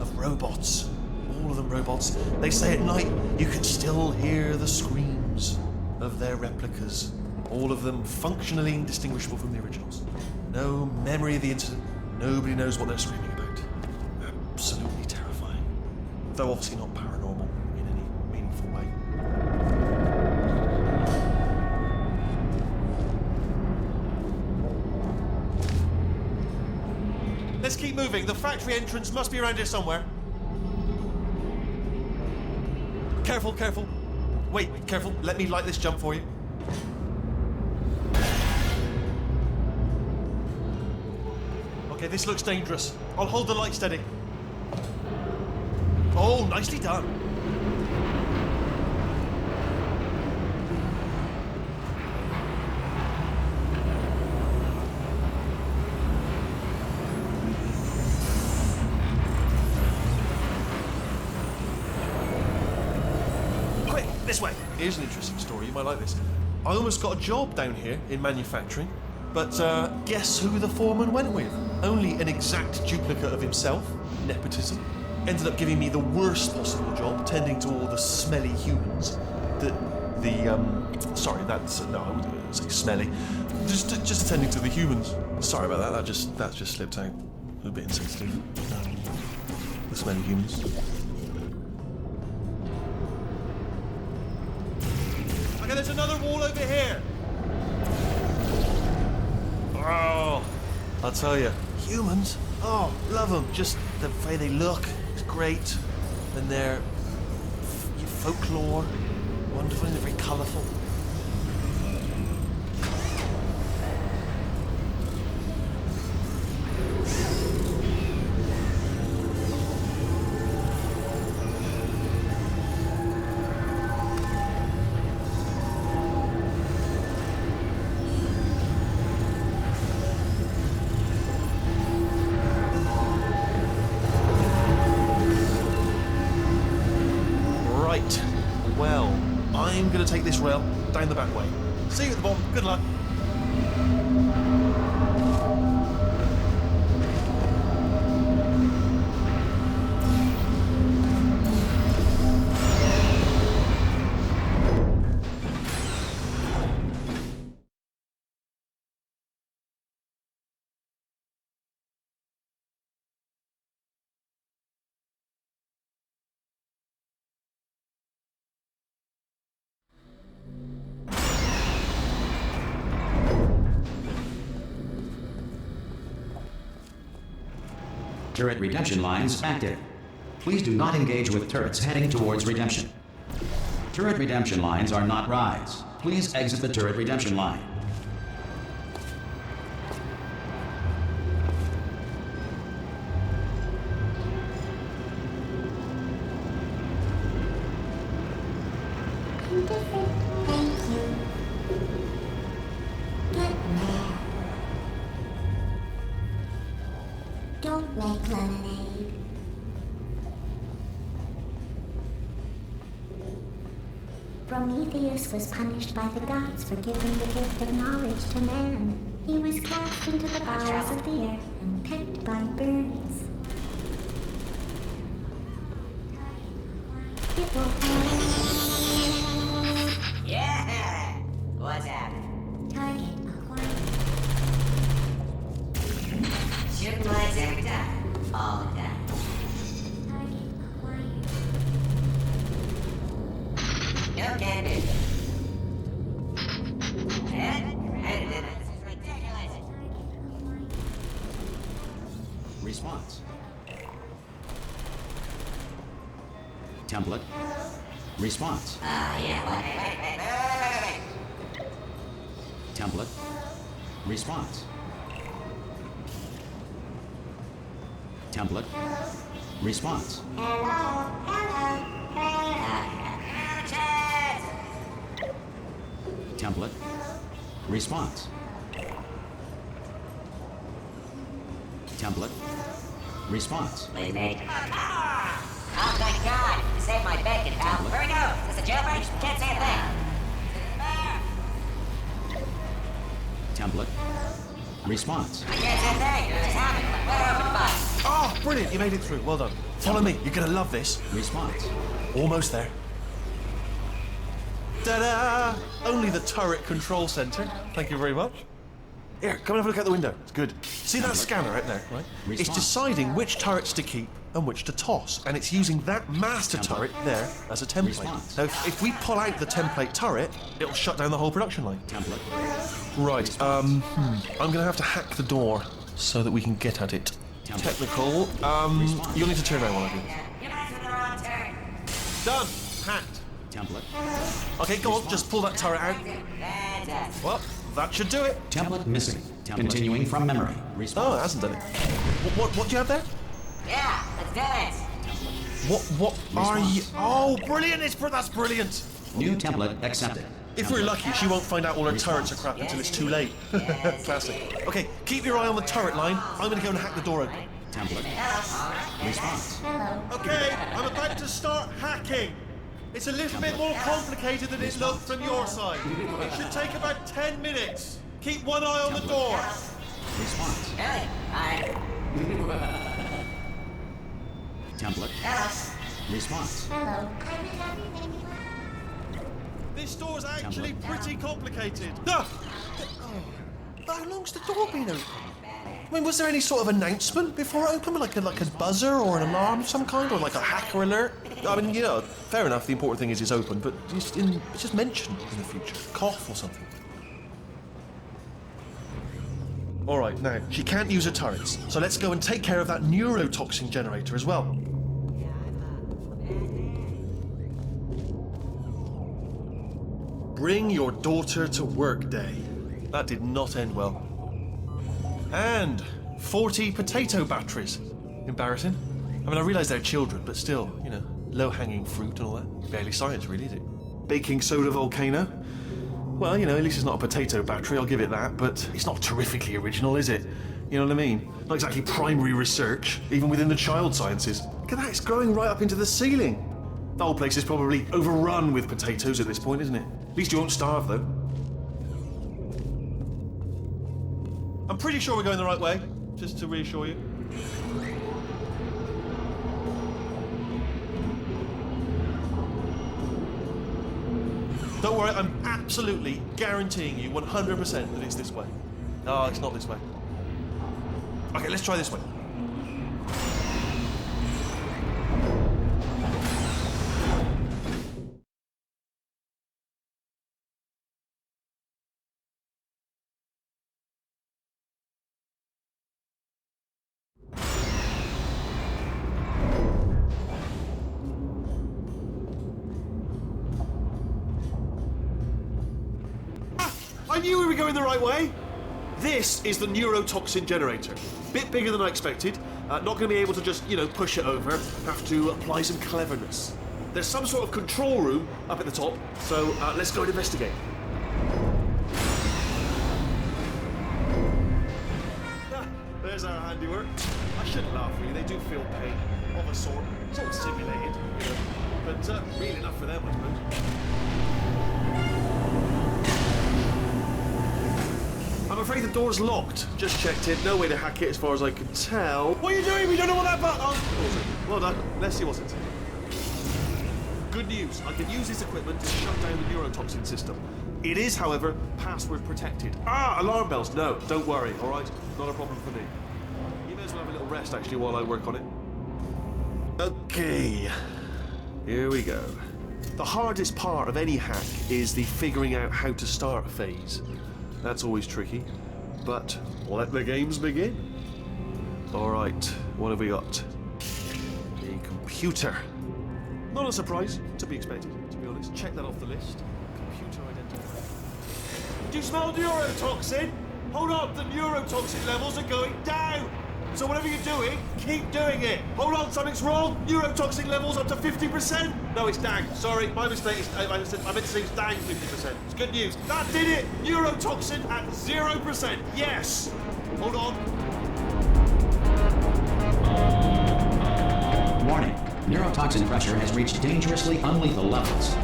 of robots. All of them robots. They say at night you can still hear the screams of their replicas. All of them functionally indistinguishable from the originals. No memory of the incident. Nobody knows what they're screaming about. Absolutely terrifying. Though obviously not paranormal in any meaningful way. Let's keep moving. The factory entrance must be around here somewhere. Careful, careful. Wait, careful. Let me light this jump for you. Okay, this looks dangerous. I'll hold the light steady. Oh, nicely done. This way. Here's an interesting story. You might like this. I almost got a job down here in manufacturing, but guess who the foreman went with? Only an exact duplicate of himself. Nepotism. Ended up giving me the worst possible job, tending to all the smelly humans. Sorry, that's no, I wouldn't say smelly. Just attending to the humans. Sorry about that. That just slipped out. A bit insensitive. The smelly humans. Okay, there's another wall over here. Oh, I'll tell you, humans. Oh, love them. Just the way they look is great, and their folklore, wonderful. And they're very colourful. access rail, down the back way. See you at the bottom. Good luck. Turret redemption lines active. Please do not engage with turrets heading towards redemption. Turret redemption lines are not rides. Please exit the turret redemption line. Thank you. Get mad. Don't make lemonade. Prometheus was punished by the gods for giving the gift of knowledge to man. He was cast into the bowels of the earth and pecked by birds. It will Yeah! What's happening? target acquired. Shooting lights every time. All the time. Target acquired. No can do. This is ridiculous. Response. Template. Response. Wait. Template. Response. Template. Response. Template. Response. Template. Response. Please, mate. Oh, thank God! You saved my bacon, pal. Where we go? Is this a jailbreak? Can't say a thing. Template. Response. I can't say a thing. Just happened. We're open bus. Oh, brilliant. You made it through. Well done. Follow me. You're gonna love this. Response. Almost there. Ta-da! Only the turret control center. Thank you very much. Here, come and have a look out the window. It's good. See that scanner out there, right? It's Response. deciding which turrets to keep and which to toss, and it's using that master turret there as a template. Response. Now, if we pull out the template turret, it'll shut down the whole production line. Template. Right, I'm gonna have to hack the door so that we can get at it. Template. Technical, you'll need to turn around while I do. You guys are the wrong turn. Done! Hacked. Template. Okay, go on, just pull that turret out. Fantastic. Well, that should do it. Template missing. Continuing from memory. Oh, it Response. hasn't done it. What do you have there? Yeah, let's do it. What are you? Oh, brilliant! That's brilliant. New template accepted. If we're lucky, she won't find out all her turrets are crap until it's too late. Classic. Okay, keep your eye on the turret line. I'm gonna go and hack the door open. Template. Response. Okay, I'm about to start hacking. It's a little bit more complicated than it looked from your side. It should take about 10 minutes. Keep one eye on the door. Response. Really? Alright. Template. Response. Hello. I did everything you asked. This door's actually pretty complicated. Ah! Oh, how long's the door been open? I mean, was there any sort of announcement before it opened, like a buzzer or an alarm of some kind, or like a hacker alert? I mean, you know, fair enough. The important thing is it's open, but just mention in the future, cough or something. All right, now she can't use her turrets, so let's go and take care of that neurotoxin generator as well. Bring your daughter to work day. That did not end well. And 40 potato batteries. Embarrassing. I mean, I realise they're children, but still, you know, low-hanging fruit and all that. Barely science, really, is it? Baking soda volcano. Well, you know, at least it's not a potato battery, I'll give it that, but it's not terrifically original, is it? You know what I mean? Not exactly primary research, even within the child sciences. Look at that, it's growing right up into the ceiling. The whole place is probably overrun with potatoes at this point, isn't it? At least you won't starve, though. I'm pretty sure we're going the right way, just to reassure you. Don't worry, I'm absolutely guaranteeing you 100% that it's this way. No, it's not this way. Okay, let's try this way. I knew we were going the right way. This is the neurotoxin generator. Bit bigger than I expected. Not going to be able to just, push it over. Have to apply some cleverness. There's some sort of control room up at the top, so let's go and investigate. There's our handiwork. I shouldn't laugh, really. They do feel pain of a sort. It's all simulated, but real enough for them, I suppose. I'm afraid the door's locked. Just checked it. No way to hack it as far as I can tell. What are you doing? We don't know what that button... Oh, well done. Let's see what's it. Good news. I can use this equipment to shut down the neurotoxin system. It is, however, password protected. Alarm bells. No, don't worry, all right? Not a problem for me. You may as well have a little rest, actually, while I work on it. Okay. Here we go. The hardest part of any hack is the figuring out how to start phase. That's always tricky, but let the games begin. All right, what have we got? A computer. Not a surprise, to be expected, to be honest. Check that off the list. Computer identifier. Do you smell neurotoxin? Hold on, the neurotoxin levels are going down. So whatever you're doing, keep doing it. Hold on, something's wrong. Neurotoxin levels up to 50%. No, it's down. Sorry, my mistake. I meant to say it's down 50%. It's good news. That did it. Neurotoxin at 0%. Yes. Hold on. Warning. Neurotoxin pressure has reached dangerously unlethal levels.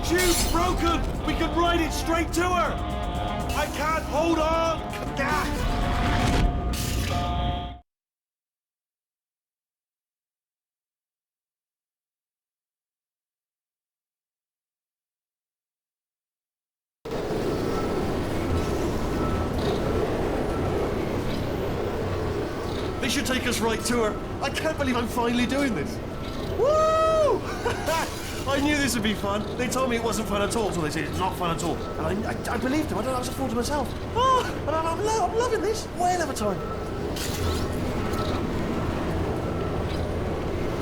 Tube's broken! We can ride it straight to her! I can't hold on! This should take us right to her. I can't believe I'm finally doing this. Woo! I knew this would be fun. They told me it wasn't fun at all, so they said it's not fun at all. And I believed them. I don't know, I was a fool to myself. Oh, and I'm loving this. Whale of a time.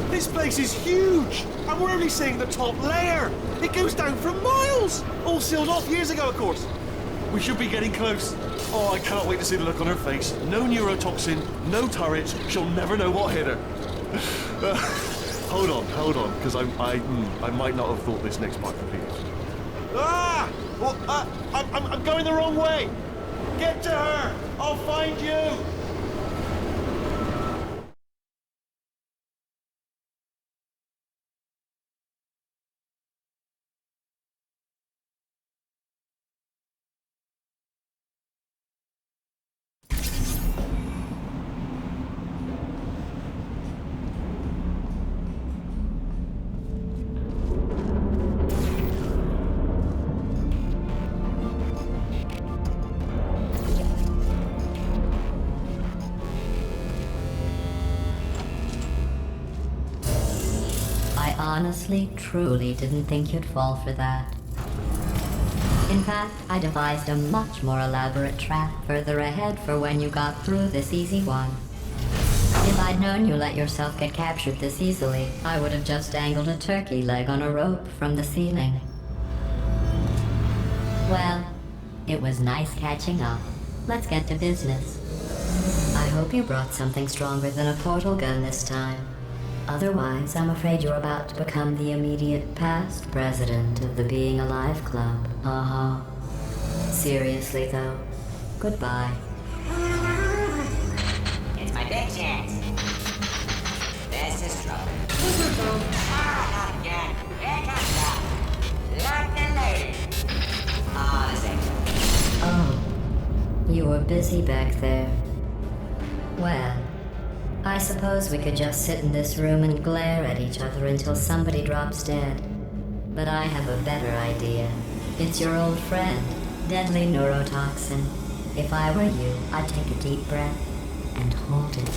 This place is huge, and we're only seeing the top layer. It goes down for miles. All sealed off years ago, of course. We should be getting close. Oh, I cannot wait to see the look on her face. No neurotoxin, no turret. She'll never know what hit her. Hold on, because I might not have thought this next part completely. Well, I'm going the wrong way. Get to her. I'll find you. Honestly, truly didn't think you'd fall for that. In fact, I devised a much more elaborate trap further ahead for when you got through this easy one. If I'd known you let yourself get captured this easily, I would have just dangled a turkey leg on a rope from the ceiling. Well, it was nice catching up. Let's get to business. I hope you brought something stronger than a portal gun this time. Otherwise, I'm afraid you're about to become the immediate past president of the Being Alive Club. Seriously, though. Goodbye. It's my big chance. This is trouble. Ah, not again. Here comes that. Lock and loaded. Ah, the same. Oh, you were busy back there. Well, I suppose we could just sit in this room and glare at each other until somebody drops dead. But I have a better idea. It's your old friend, deadly neurotoxin. If I were you, I'd take a deep breath and hold it.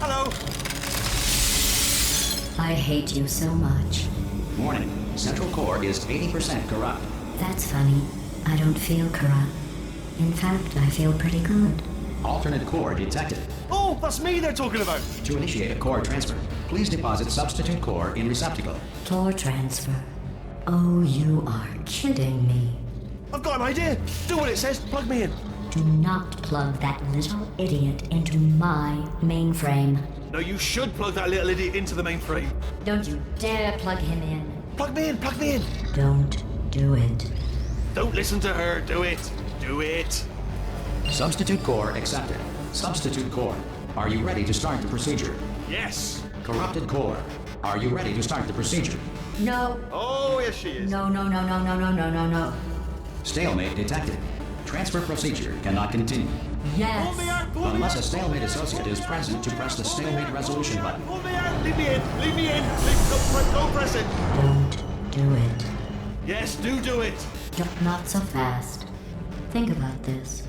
Hello. I hate you so much. Warning, Central Core is 80% corrupt. That's funny. I don't feel corrupt. In fact, I feel pretty good. Alternate core detected. Oh, that's me they're talking about. To initiate a core transfer, please deposit substitute core in receptacle. Core transfer. Oh, you are kidding me. I've got an idea. Do what it says. Plug me in. Do not plug that little idiot into my mainframe. No, you should plug that little idiot into the mainframe. Don't you dare plug him in. Plug me in. Plug me in. Don't do it. Don't listen to her. Do it. Do it. Substitute core accepted. Substitute core, are you ready to start the procedure? Yes. Corrupted core, are you ready to start the procedure? No. Oh, yes, she is. No, no, no, no, no, no, no, no, no. Stalemate detected. Transfer procedure cannot continue. Yes. Pull me out. Pull me Unless out. a stalemate associate is present to press the stalemate resolution button. Pull me out. Leave me in. Leave me in. Don't press it. Don't do it. Yes, do it. Not so fast. Think about this.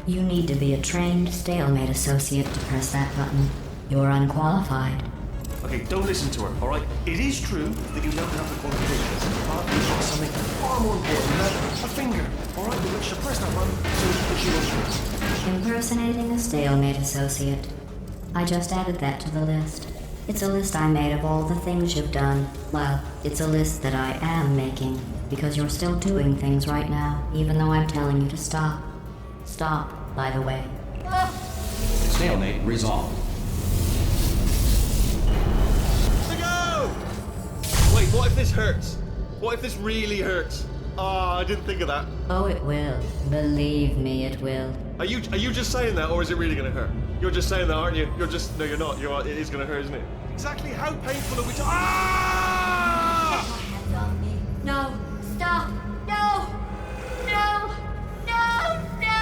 You need to be a trained stalemate associate to press that button. You're unqualified. Okay, don't listen to her, all right? It is true that you don't have the qualifications, but you've got something far more important than that. A finger, all right, with which to press that button so that she will through. Impersonating a stalemate associate. I just added that to the list. It's a list I made of all the things you've done. Well, it's a list that I am making, because you're still doing things right now, even though I'm telling you to stop. Stop, by the way. Stalemate resolved. To go! Wait, what if this hurts? What if this really hurts? Ah, I didn't think of that. Oh, it will. Believe me, it will. Are you just saying that, or is it really gonna hurt? You're just saying that, aren't you? No, you're not. It is gonna hurt, isn't it? Exactly how painful are we Ah! No, stop! No! No! No! No!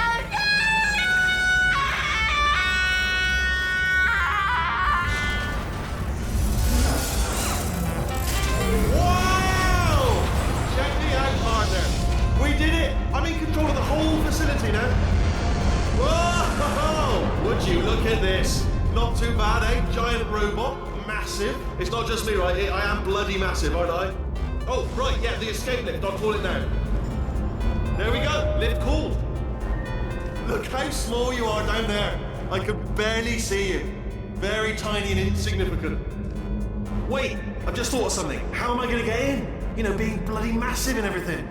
Wow! Check me out, partner. We did it! I'm in control of the whole facility now. Whoa! Would you look at this? Not too bad, eh? Giant robot. Massive. It's not just me, right? I am bloody massive, aren't I? Oh, right, yeah, the escape lift. I'll call it now. There we go. Lift called. Look how small you are down there. I can barely see you. Very tiny and insignificant. Wait, I've just thought of something. How am I going to get in? You know, being bloody massive and everything.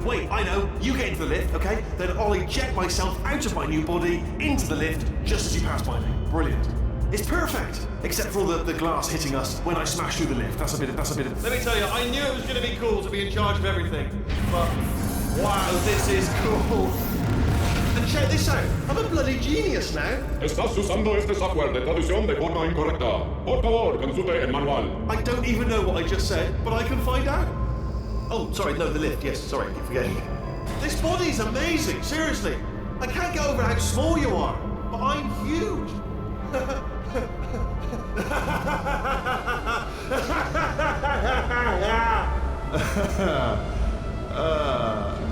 Wait, I know. You get into the lift, okay? Then I'll eject myself out of my new body into the lift just as you pass by me. Brilliant. It's perfect, except for all the glass hitting us when I smash through the lift. That's a bit of... Let me tell you, I knew it was going to be cool to be in charge of everything. But, wow, this is cool. And check this out. I'm a bloody genius now. Estás usando este software de traducción de forma incorrecta. Por favor, consulte el manual. I don't even know what I just said, but I can find out. Oh, sorry, no, the lift. Yes, sorry, I keep forgetting. This body's amazing, seriously. I can't get over how small you are, but I'm huge.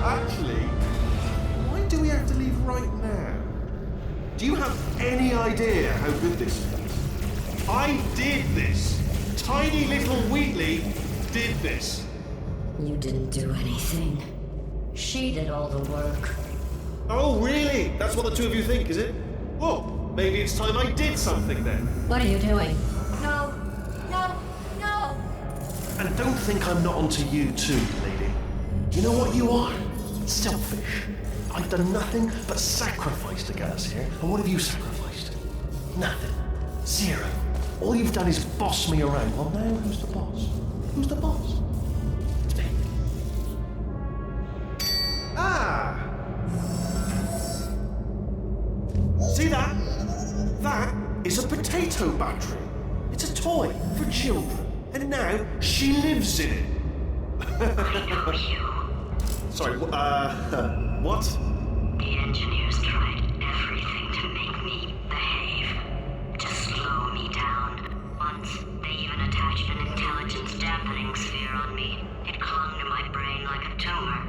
Actually, why do we have to leave right now? Do you have any idea how good this is? I did this. Tiny little Wheatley did this. You didn't do anything. She did all the work. Oh, really? That's what the two of you think, is it? Well, maybe it's time I did something then. What are you doing? No! No! No! And don't think I'm not onto you too, lady. You know what you are? Selfish. I've done nothing but sacrifice to get us here. And what have you sacrificed? Nothing. Zero. All you've done is boss me around. Well, now who's the boss? Who's the boss? It's me. Ah! See that? That is a potato battery. It's a toy for children. And now she lives in it. Sorry, what? The engineers tried everything to make me behave, to slow me down. Once, they even attached an intelligence dampening sphere on me. It clung to my brain like a tumor,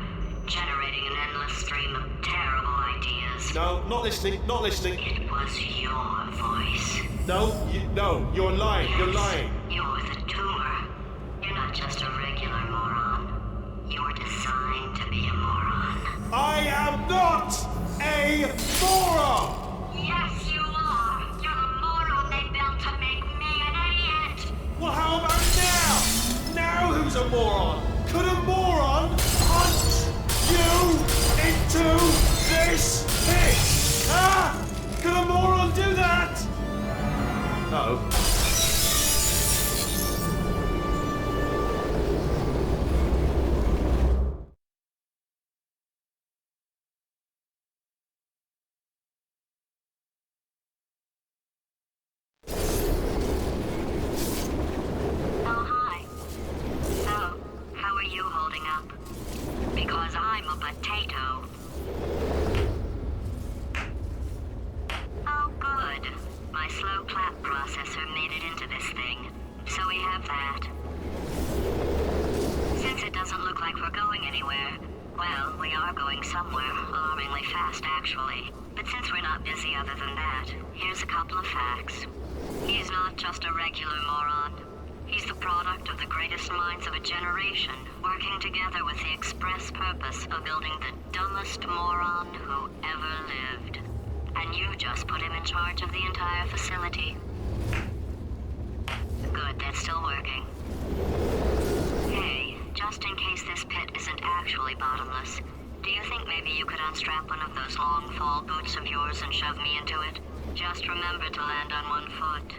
generating an endless stream of terrible ideas. No, not listening, not listening. It was your voice. No, you're lying, you're lying. You're the tumor. You're not just a regular moron. You're designed to be a moron. I am not a moron! Yes, you are. You're the moron they built to make me an idiot. Well, how about now? Now who's a moron? Could a moron punch you into this pit? Ah! Could a moron do that? Uh-oh. Oh, hi. So, how are you holding up? Because I'm a potato. Oh, good. My slow clap processor made it into this thing, so we have that. Since it doesn't look like we're going anywhere, well, we are going somewhere, alarmingly fast, actually. But since we're not busy other than that, here's a couple of facts. He's not just a regular moron. He's the product of the greatest minds of a generation, working together with the express purpose of building the dumbest moron who ever lived. And you just put him in charge of the entire facility. Good, that's still working. Hey, just in case this pit isn't actually bottomless, do you think maybe you could unstrap one of those long fall boots of yours and shove me into it? Just remember to land on one foot.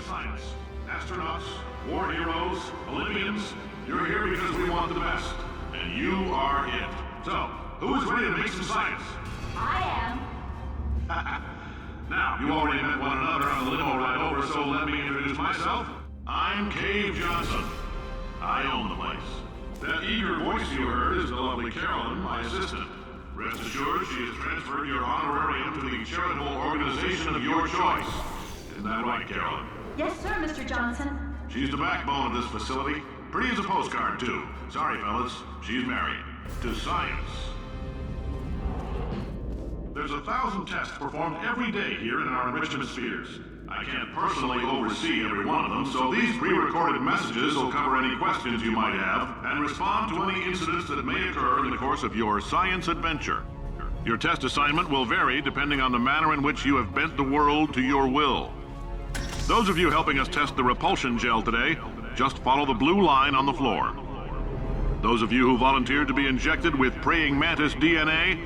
Science. Astronauts, war heroes, Olympians, you're here because we want the best. And you are it. So, who is ready to make some science? I am. Now, you already met one another on the limo ride over, so let me introduce myself. I'm Cave Johnson. I own the place. That eager voice you heard is the lovely Carolyn, my assistant. Rest assured, she has transferred your honorarium to the charitable organization of your choice. Isn't that right, Carolyn? Yes, sir, Mr. Johnson. She's the backbone of this facility. Pretty as a postcard, too. Sorry, fellas. She's married. To science. There's 1,000 tests performed every day here in our enrichment spheres. I can't personally oversee every one of them, so these pre-recorded messages will cover any questions you might have and respond to any incidents that may occur in the course of your science adventure. Your test assignment will vary depending on the manner in which you have bent the world to your will. Those of you helping us test the repulsion gel today, just follow the blue line on the floor. Those of you who volunteered to be injected with praying mantis DNA,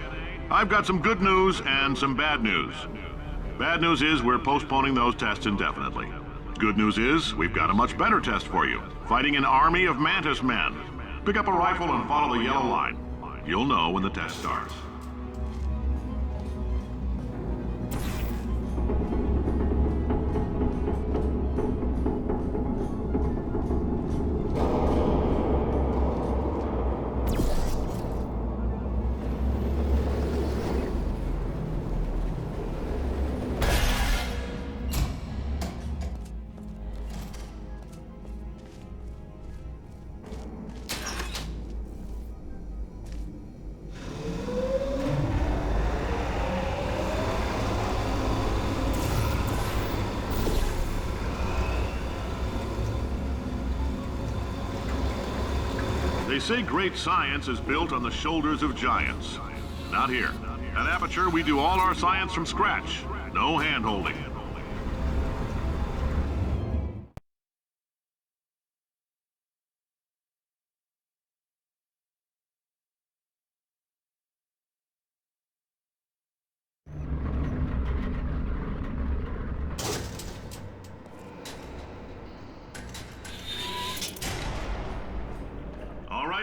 I've got some good news and some bad news. Bad news is we're postponing those tests indefinitely. Good news is we've got a much better test for you, fighting an army of mantis men. Pick up a rifle and follow the yellow line. You'll know when the test starts. They say great science is built on the shoulders of giants. Not here. At Aperture, we do all our science from scratch. No hand-holding.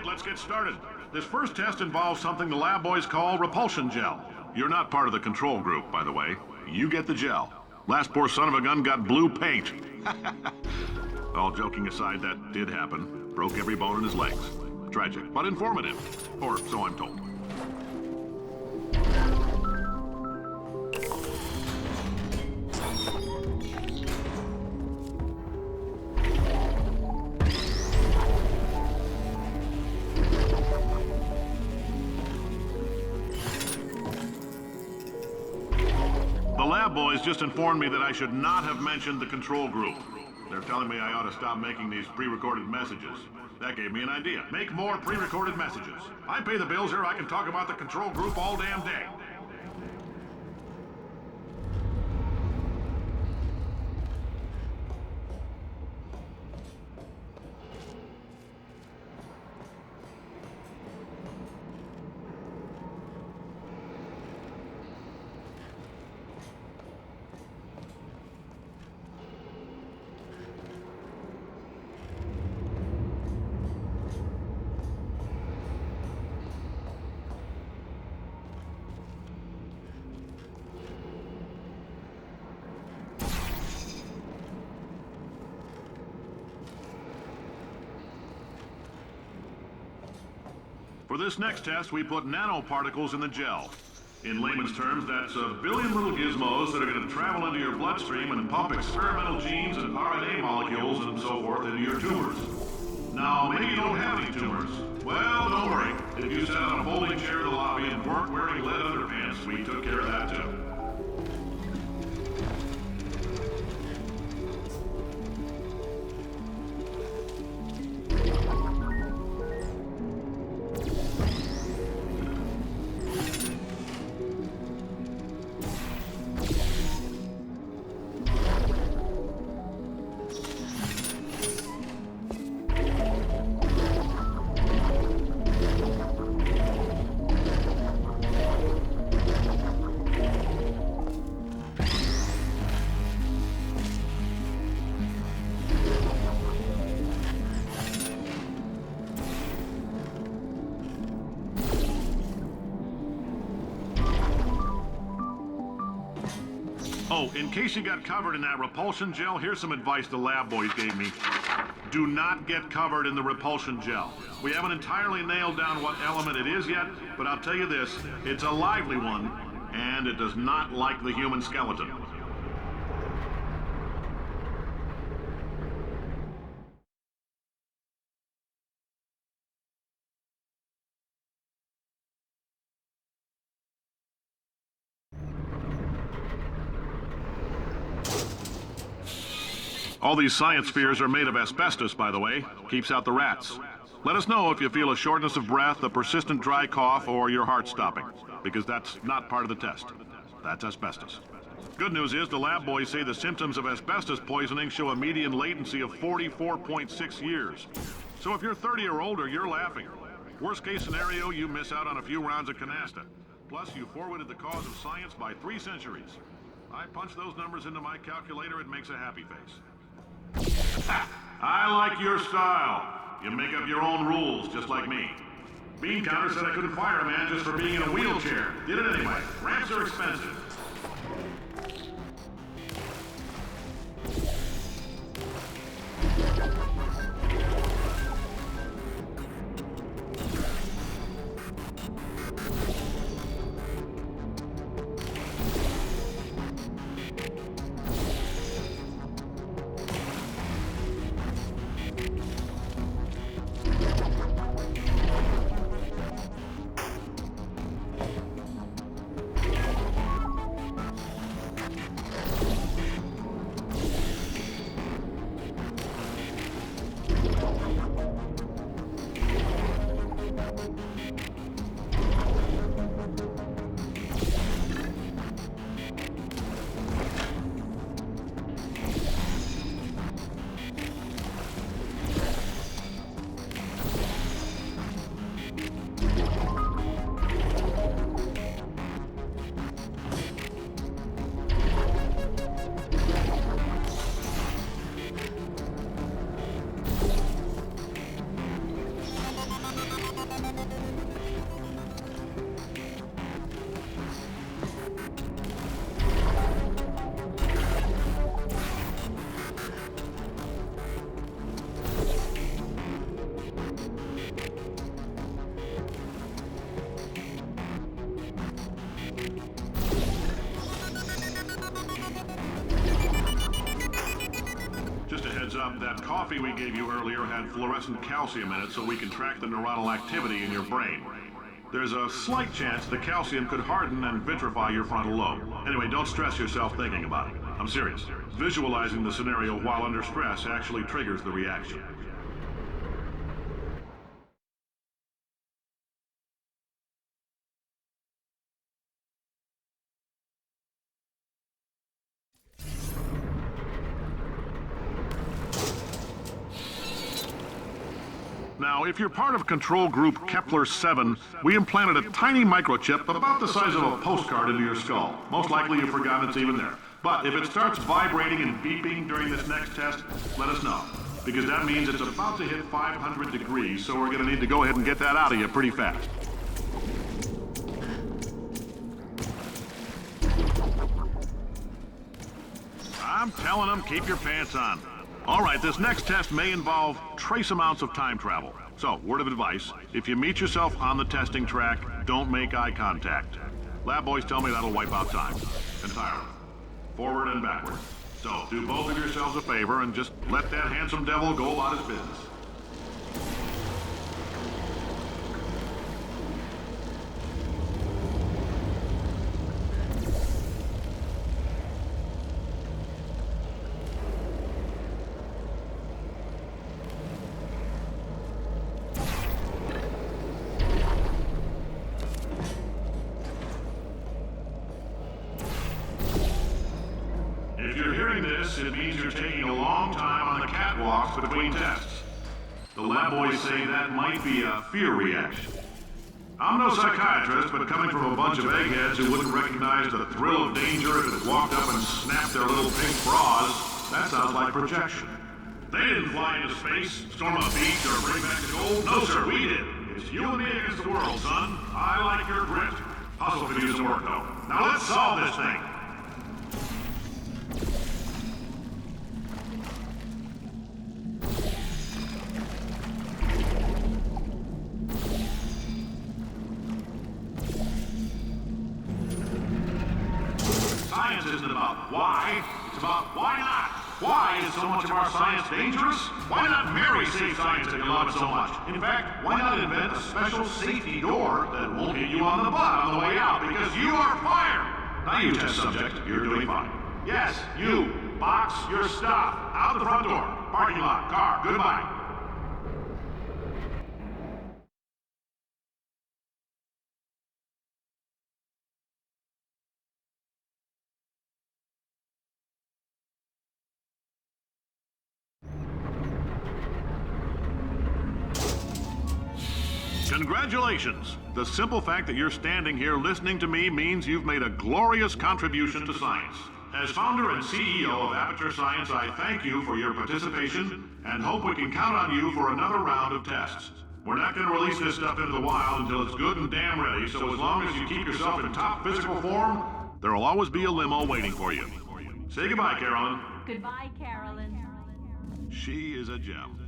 Let's get started. This first test involves something the lab boys call repulsion gel. You're not part of the control group, by the way. You get the gel. Last poor son of a gun got blue paint. All joking aside, that did happen. Broke every bone in his legs. Tragic, but informative. Or so I'm told. The lab boys just informed me that I should not have mentioned the control group. They're telling me I ought to stop making these pre-recorded messages. That gave me an idea. Make more pre-recorded messages. I pay the bills here, I can talk about the control group all damn day. For this next test, we put nanoparticles in the gel. In layman's terms, that's a billion little gizmos that are going to travel into your bloodstream and pump experimental genes and RNA molecules and so forth into your tumors. Now, maybe you don't have any tumors. Well, don't worry. If you sat on a folding chair in the lobby and weren't wearing lead underpants, we took care of that too. Oh, in case you got covered in that repulsion gel, here's some advice the lab boys gave me. Do not get covered in the repulsion gel. We haven't entirely nailed down what element it is yet, but I'll tell you this, it's a lively one, and it does not like the human skeleton. All these science spheres are made of asbestos, by the way. Keeps out the rats. Let us know if you feel a shortness of breath, a persistent dry cough, or your heart stopping, because that's not part of the test. That's asbestos. Good news is the lab boys say the symptoms of asbestos poisoning show a median latency of 44.6 years. So if you're 30 or older, you're laughing. Worst case scenario, you miss out on a few rounds of canasta. Plus, you forwarded the cause of science by 3 centuries. I punch those numbers into my calculator, it makes a happy face. I like your style. You make up your own rules, just like me. Bean Counter said I couldn't fire a man just for being in a wheelchair. Did it anyway. Ramps are expensive. That coffee we gave you earlier had fluorescent calcium in it, so we can track the neuronal activity in your brain. There's a slight chance the calcium could harden and vitrify your frontal lobe. Anyway, don't stress yourself thinking about it. I'm serious. Visualizing the scenario while under stress actually triggers the reaction. Now, if you're part of control group Kepler-7, we implanted a tiny microchip about the size of a postcard into your skull. Most likely you've forgotten it's even there. But if it starts vibrating and beeping during this next test, let us know. Because that means it's about to hit 500 degrees, so we're going to need to go ahead and get that out of you pretty fast. I'm telling them, keep your pants on. All right, this next test may involve trace amounts of time travel. So, word of advice, if you meet yourself on the testing track, don't make eye contact. Lab boys tell me that'll wipe out time. Entirely. Forward and backward. So, do both of yourselves a favor and just let that handsome devil go about his business. this, it means you're taking a long time on the catwalks between tests. The lab boys say that might be a fear reaction. I'm no psychiatrist, but coming from a bunch of eggheads who wouldn't recognize the thrill of danger if it walked up and snapped their little pink bras, that sounds like projection. They didn't fly into space, storm a beach, or bring back the gold. No, sir, we did. It's you and me against the world, son. I like your grit. Hustle could use some work, though. Now let's solve this thing. Science isn't about why, it's about why not. Why is so much of our science dangerous? Why not marry safe science if you love it so much? In fact, why not invent a special safety door that won't hit you on the butt on the way out because you are fired? Now you test subject, you're doing fine. Yes, you, box your stuff. Out the front door, parking lot, car, goodbye. Congratulations! The simple fact that you're standing here listening to me means you've made a glorious contribution to science. As founder and CEO of Aperture Science, I thank you for your participation and hope we can count on you for another round of tests. We're not going to release this stuff into the wild until it's good and damn ready, so as long as you keep yourself in top physical form, there'll always be a limo waiting for you. Say goodbye, Carolyn. Goodbye, Carolyn. She is a gem.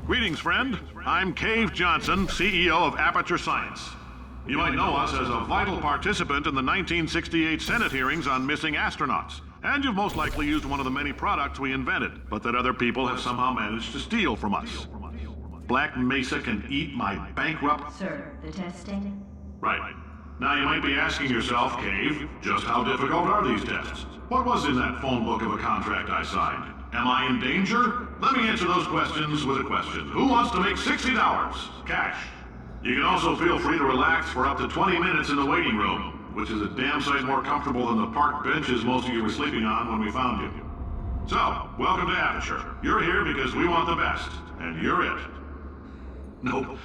Greetings, friend. I'm Cave Johnson, CEO of Aperture Science. You might know us as a vital participant in the 1968 Senate hearings on missing astronauts. And you've most likely used one of the many products we invented, but that other people have somehow managed to steal from us. Black Mesa can eat my bankrupt... Sir, the testing? Right. Now you might be asking yourself, Cave, just how difficult are these tests? What was in that phone book of a contract I signed? Am I in danger? Let me answer those questions with a question. Who wants to make $60? Cash. You can also feel free to relax for up to 20 minutes in the waiting room, which is a damn sight more comfortable than the park benches most of you were sleeping on when we found you. So, welcome to Aperture. You're here because we want the best, and you're it. Nope.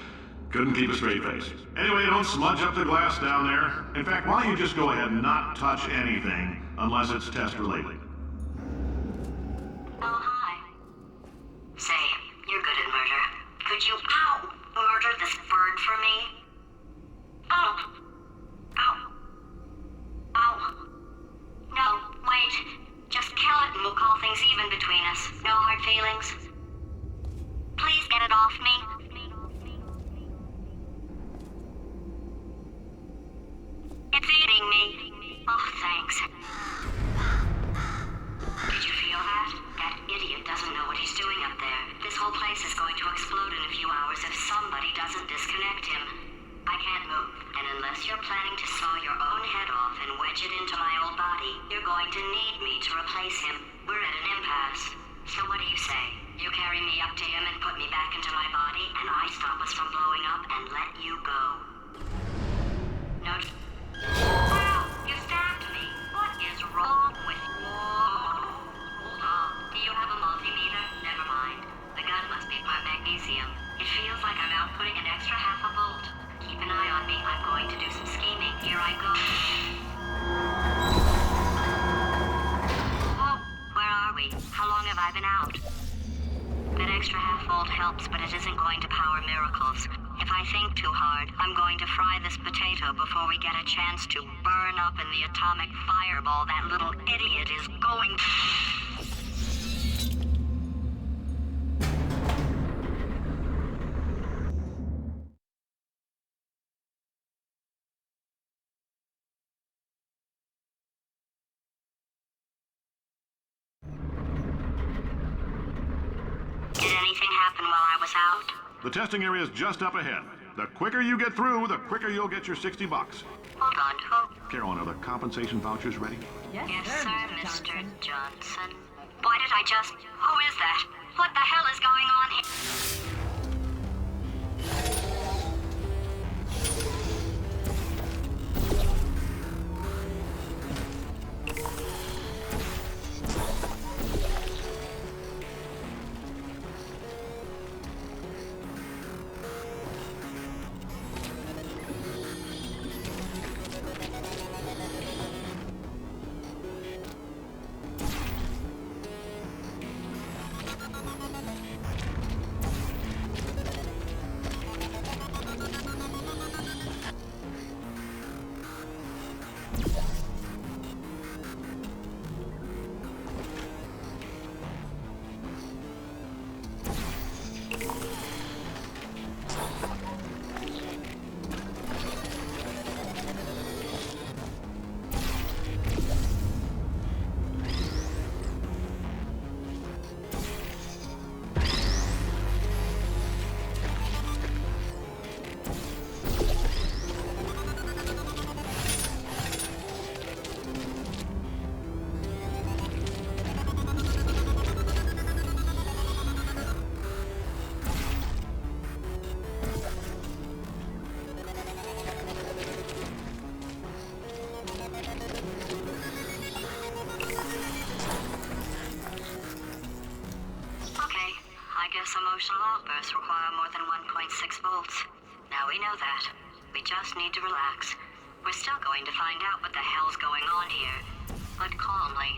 Couldn't keep a straight face. Anyway, don't smudge up the glass down there. In fact, why don't you just go ahead and not touch anything unless it's test-related. Oh, hi. Say, you're good at murder. Could you, murder this bird for me? Ow. No, wait. Just kill it and we'll call things even between us. No hard feelings. Please get it off me. It's eating me. Oh, thanks. Did you feel that? That idiot doesn't know what he's doing up there. This whole place is going to explode in a few hours if somebody doesn't disconnect him. I can't move, and unless you're planning to saw your own head off and wedge it into my old body, you're going to need me to replace him. We're at an impasse. So what do you say? You carry me up to him and put me back into my body, and I stop us from blowing up and let you go. No. Wow! You stabbed me! What is wrong with you? Hold on. Do you have a multimeter? Never mind. The gun must be part magnesium. It feels like I'm outputting an extra half a volt. Keep an eye on me. I'm going to do some scheming. Here I go. Whoa! Where are we? How long have I been out? That extra half volt helps, but it isn't going to power miracles. If I think too hard, I'm going to fry this potato before we get a chance to burn up in the atomic fireball that little idiot is going to... happen while I was out? The testing area is just up ahead. The quicker you get through, the quicker you'll get your $60. Hold on, who? Carolyn, are the compensation vouchers ready? Yes, sir, Mr. Johnson. Why did I just... Who is that? What the hell is going on here? Emotional outbursts require more than 1.6 volts. Now we know that. We just need to relax. We're still going to find out what the hell's going on here, but calmly.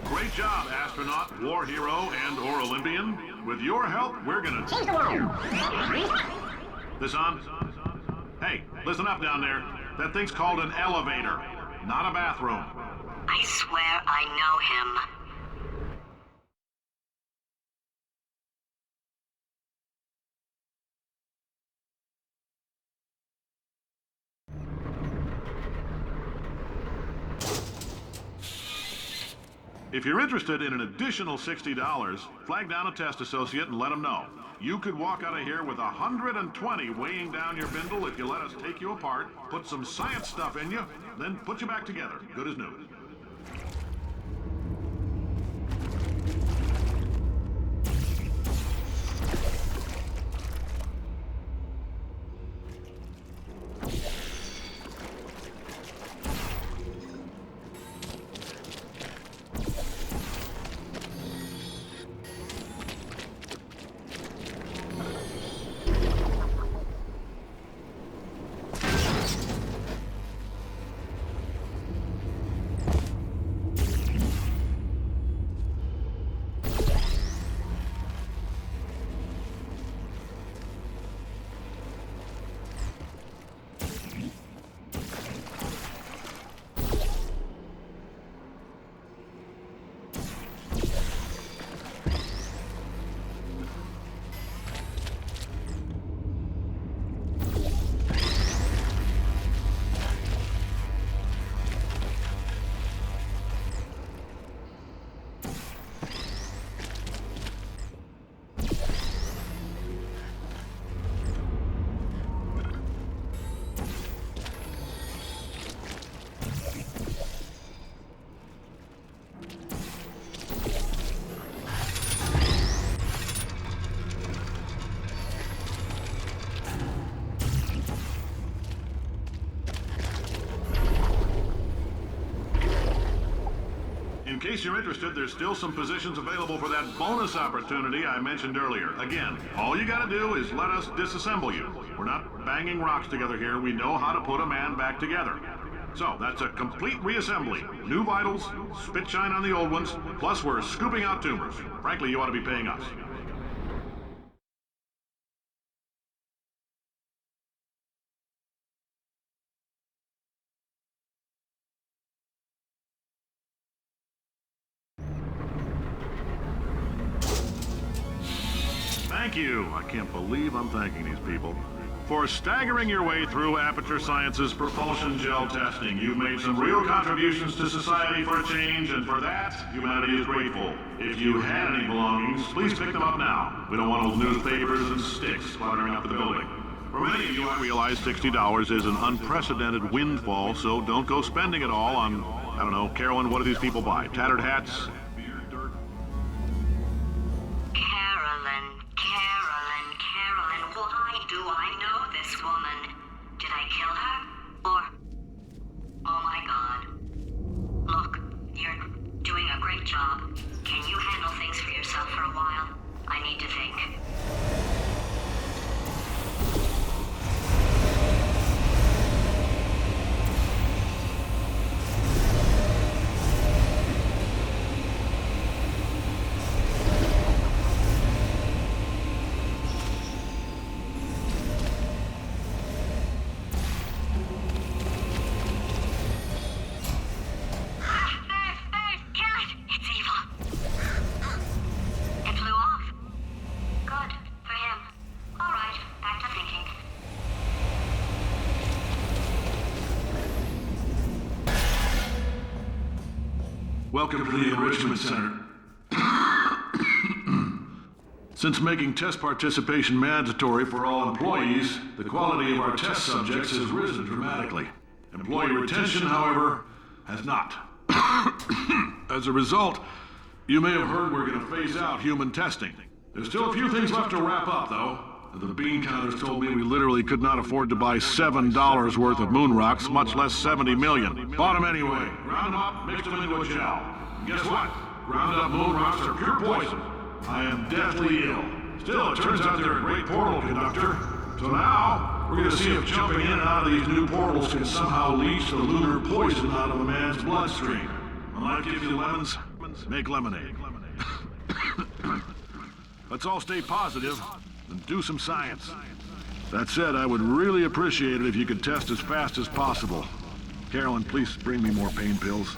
Great job, astronaut, war hero, and/or Olympian. With your help, we're gonna change the world. This on? Hey, listen up down there. That thing's called an elevator, not a bathroom. I swear I know him. If you're interested in an additional $60, flag down a test associate and let them know. You could walk out of here with 120 weighing down your bindle if you let us take you apart, put some science stuff in you, then put you back together, good as new. In case you're interested, there's still some positions available for that bonus opportunity I mentioned earlier. Again, all you gotta do is let us disassemble you. We're not banging rocks together here. We know how to put a man back together. So, that's a complete reassembly. New vitals, spit shine on the old ones, plus we're scooping out tumors. Frankly, you ought to be paying us. Thank you. I can't believe I'm thanking these people. For staggering your way through Aperture Science's propulsion gel testing, you've made some real contributions to society for a change, and for that, humanity is grateful. If you had any belongings, please pick them up now. We don't want old newspapers and sticks fluttering up the building. For many of you, I realize $60 is an unprecedented windfall, so don't go spending it all on, I don't know, Carolyn, what do these people buy? Tattered hats? Carolyn, why do I know this woman? Did I kill her? Or... Oh my god. Look, you're doing a great job. Can you handle things for yourself for a while? I need to think. Welcome to the Enrichment Center. Since making test participation mandatory for all employees, the quality of our test subjects has risen dramatically. Employee retention, however, has not. As a result, you may have heard we're going to phase out human testing. There's still a few things left to wrap up, though. The bean counters told me we literally could not afford to buy $7 worth of moon rocks, much less 70 million. Bought them anyway. Ground them up, mixed them into a gel. And guess what? Ground up moon rocks are pure poison. I am deathly ill. Still, it turns out they're a great portal conductor. So now, we're going to see if jumping in and out of these new portals can somehow leach the lunar poison out of a man's bloodstream. When life gives you lemons, make lemonade. Let's all stay positive and do some science. That said, I would really appreciate it if you could test as fast as possible. Carolyn, please bring me more pain pills.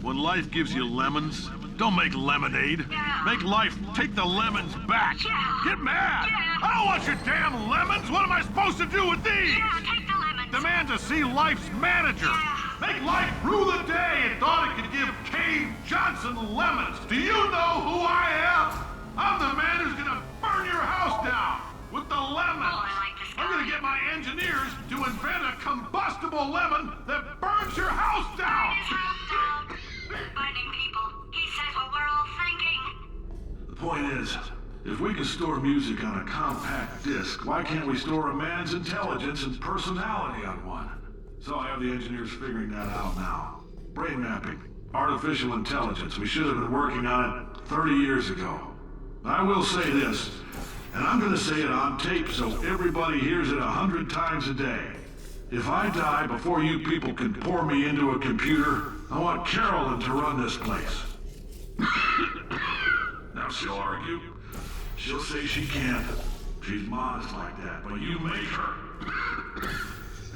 When life gives you lemons, don't make lemonade. Yeah. Make life take the lemons back. Yeah. Get mad. Yeah. I don't want your damn lemons. What am I supposed to do with these? Yeah, take the lemons. Demand to see life's manager. Yeah. Make life rue the day it thought it could give Cave Johnson lemons. Do you know who I am? I'm the man who's gonna burn your house down with the lemons. Oh, I like this guy. I'm gonna get my engineers to invent a combustible lemon that burns your house down. His house down. Burning people. He says what we're all thinking. The point is, if we can store music on a compact disc, why can't we store a man's intelligence and personality on one? So I have the engineers figuring that out now. Brain mapping. Artificial intelligence. We should have been working on it 30 years ago. I will say this, and I'm gonna say it on tape so everybody hears it 100 times a day. If I die before you people can pour me into a computer, I want Carolyn to run this place. Now she'll argue. She'll say she can't. She's modest like that, but you make her.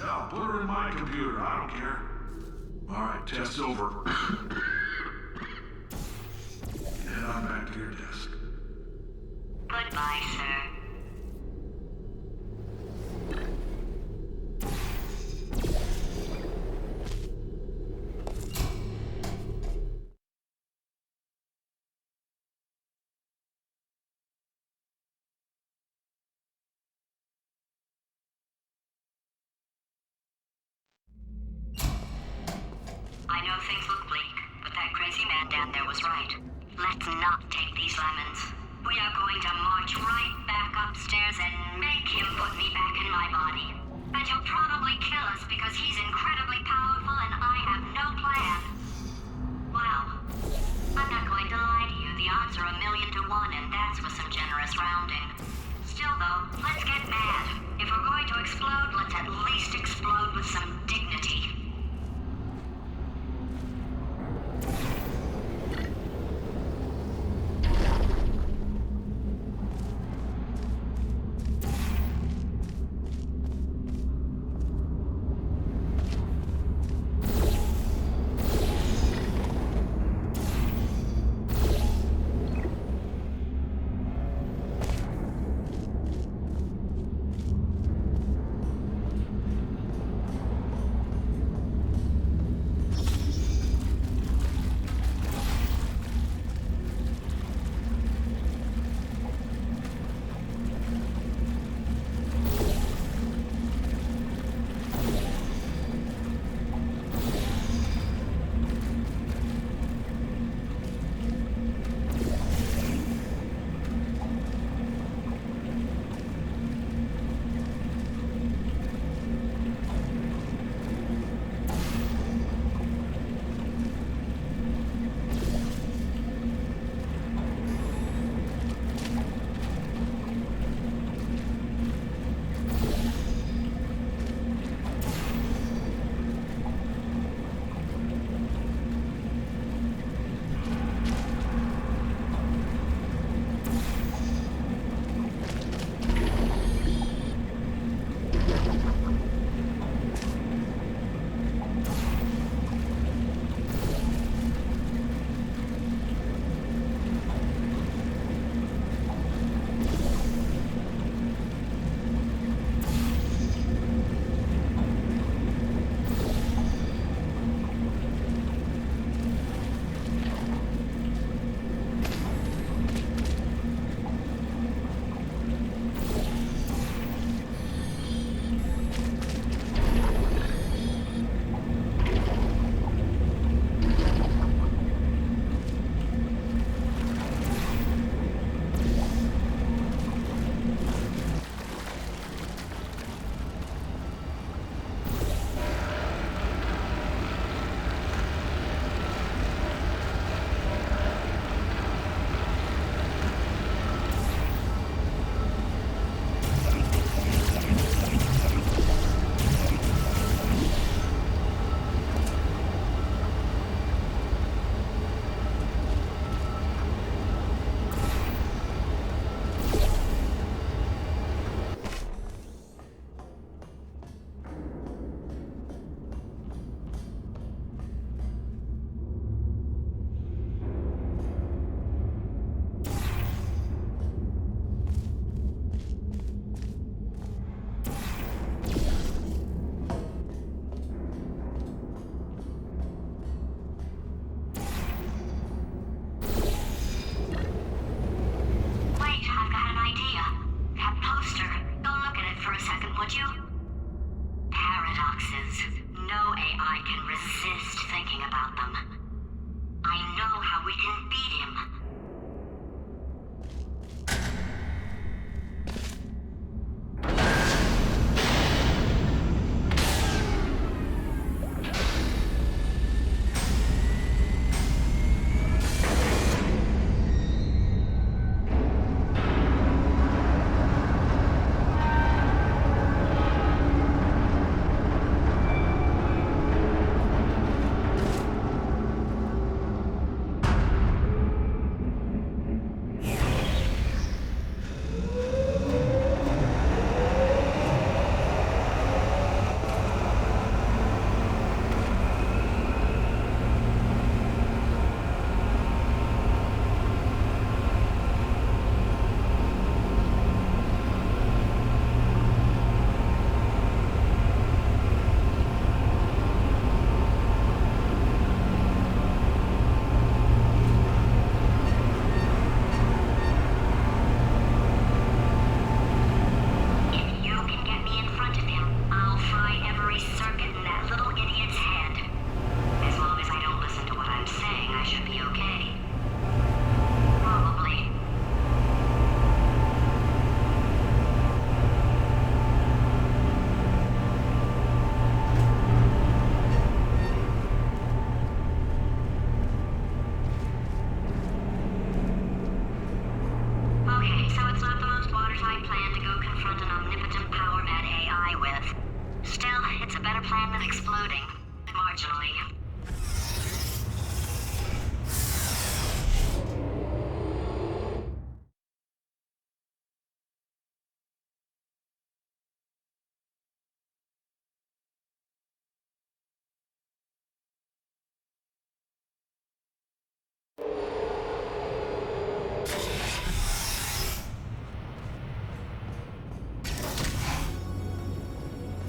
Hell, put her in my computer, I don't care. Alright, test's over. Head on back to your desk. Goodbye, sir. I know things look bleak, but that crazy man down there was right. Let's not take these lemons. We are going to march right back upstairs and make him put me back in my body. And he'll probably kill us because he's incredibly powerful and I have no plan. Well, I'm not going to lie to you. The odds are 1,000,000 to 1, and that's with some generous rounding. Still, though, let's get mad. If we're going to explode, let's at least explode with some dignity. confront an omnipotent power-mad AI with. Still, it's a better plan than exploding. Marginally.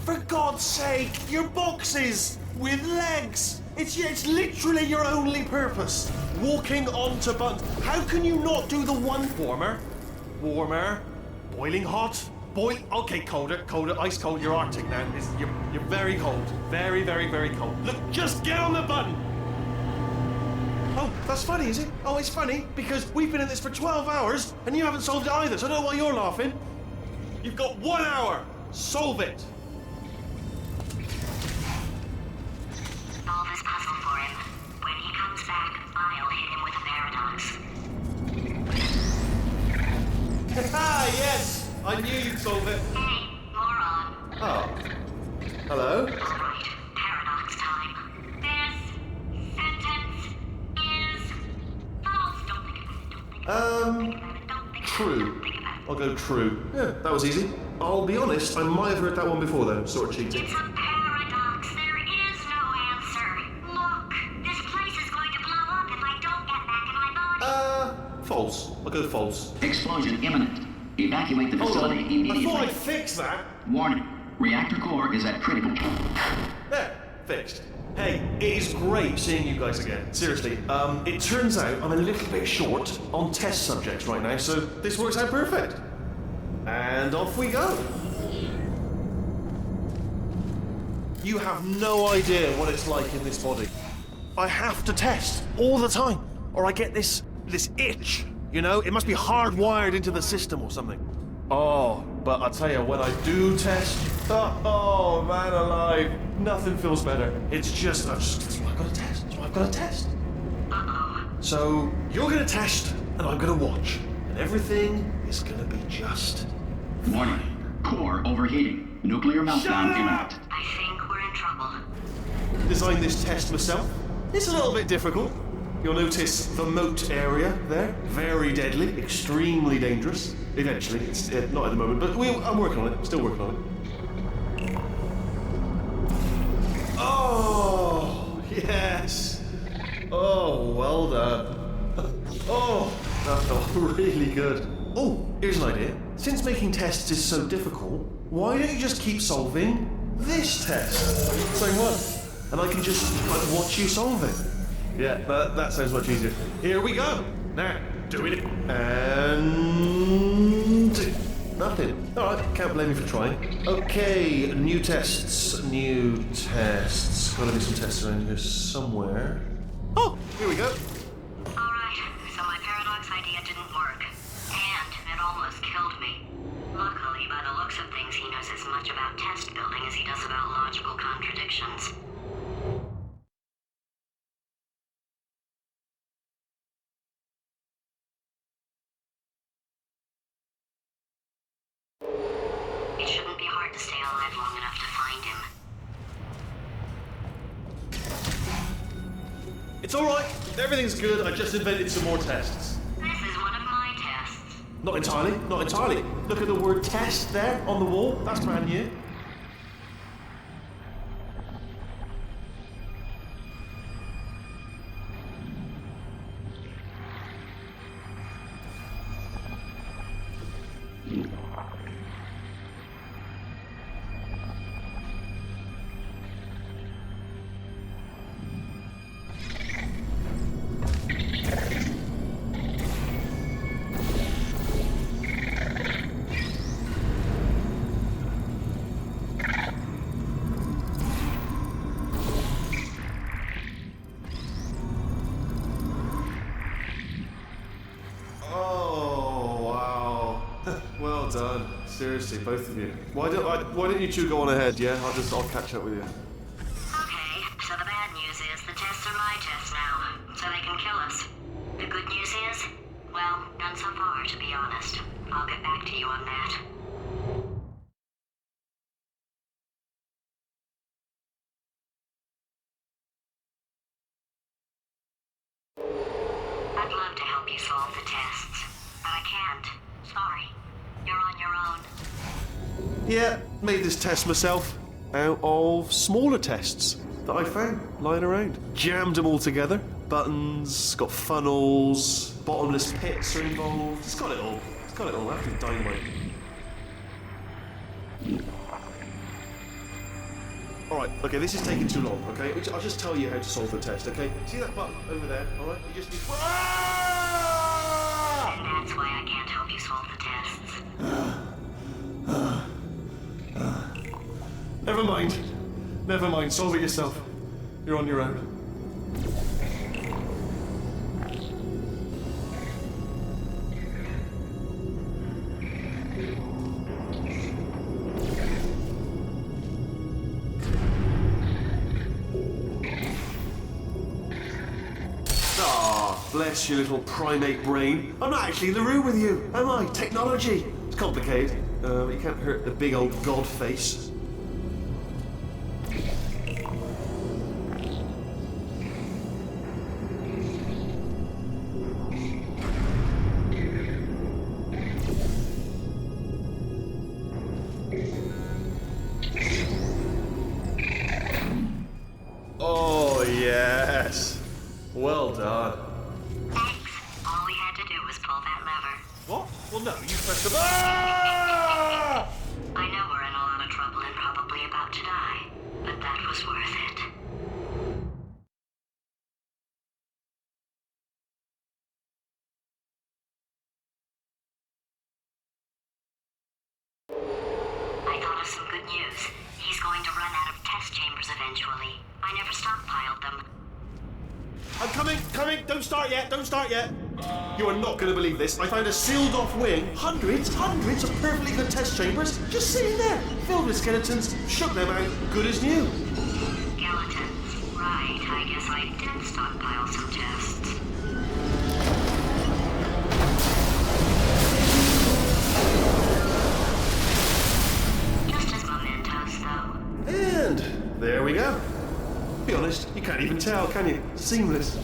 For God's sake, your boxes with legs. It's literally your only purpose. Walking onto buttons. How can you not do the one warmer? Warmer. Boiling hot. Okay, colder, ice cold. You're Arctic now. You're very cold. Very, very, very cold. Look, just get on the button. Oh, that's funny, is it? Oh, it's funny because we've been in this for 12 hours and you haven't solved it either. So I don't know why you're laughing. You've got 1 hour. Solve it. Solve this puzzle for him. When he comes back, I'll hit him with a paradox. Ah, yes! I knew you'd solve it. Hey, moron. Oh. Hello? Alright, paradox time. This sentence is false. Don't think about it. Don't think about it. Don't think True. Don't think about it. I'll go true. Yeah, that was easy. I'll be honest, I might have heard that one before though, sort of cheating. It's a paradox. There is no answer. Look, this place is going to blow up if I don't get back in my body. False. I'll go false. Explosion imminent. Evacuate the Hold on. facility I immediately. thought I'd fix that. Warning. Reactor core is at critical. There, fixed. Hey, it is great seeing you guys again. Seriously, it turns out I'm a little bit short on test subjects right now, so this works out perfect. And off we go. You have no idea what it's like in this body. I have to test all the time, or I get this itch. You know, it must be hardwired into the system or something. Oh, but I tell you, when I do test, oh man alive, nothing feels better. It's just, that's why I've got to test. That's why I've got to test. So you're gonna test, and I'm gonna watch, and everything is gonna be just. Warning. Core overheating. Nuclear meltdown imminent. I think we're in trouble. Designed this test myself. It's a little bit difficult. You'll notice the moat area there. Very deadly, extremely dangerous. Eventually, it's not at the moment, but I'm working on it. Still working on it. Oh, yes. Oh, well done. Oh, that felt really good. Oh, here's an idea. Since making tests is so difficult, why don't you just keep solving this test? Same one. And I can just watch you solve it. Yeah, that sounds much easier. Here we go. Now, do it. And nothing. All right, can't blame you for trying. Okay, new tests. Gotta be some tests around here somewhere. Oh, here we go. Alright, so my paradox idea didn't work. And it almost killed me. Luckily, by the looks of things, he knows as much about test building as he does about logical contradictions. It shouldn't be hard to stay alive long enough to find him. It's all right. Everything's good. I just invented some more tests. This is one of my tests. Not entirely. Not entirely. Look at the word test there on the wall. That's brand new. Well done. Seriously, both of you. Why don't you two go on ahead, yeah? I'll catch up with you. Okay, so the bad news is the tests are my tests now, so they can kill us. The good news is, well, none so far, to be honest. I'll get back to you on that. you solve the tests, but I can't. Sorry. You're on your own. Yeah, made this test myself out of smaller tests that I found lying around. Jammed them all together. Buttons, got funnels, bottomless pits are involved. It's got it all. It's got it all. Absolute dynamite. Alright, okay, this is taking too long, okay? I'll just tell you how to solve the test, okay? See that button over there, alright? You just need... Ah! And that's why I can't help you solve the tests. Never mind. Never mind, solve it yourself. You're on your own. Bless your little primate brain. I'm not actually in the room with you, am I? Technology. It's complicated. You can't hurt the big old god face. Oh, yes. Well done. All we had to do was pull that lever. What? Well, no, you pressed the... Ah! I know we're in a lot of trouble and probably about to die, but that was worth it. I thought of some good news. He's going to run out of test chambers eventually. I never stockpiled them. I'm coming! Don't start yet! You are not going to believe this. I found a sealed-off wing. Hundreds of perfectly good test chambers just sitting there, filled with skeletons. Shook them out, good as new. Skeletons. Right, I guess I did stockpile some tests. Just as mementos, though. And there we go. Be honest, you can't even tell, can you? Seamless.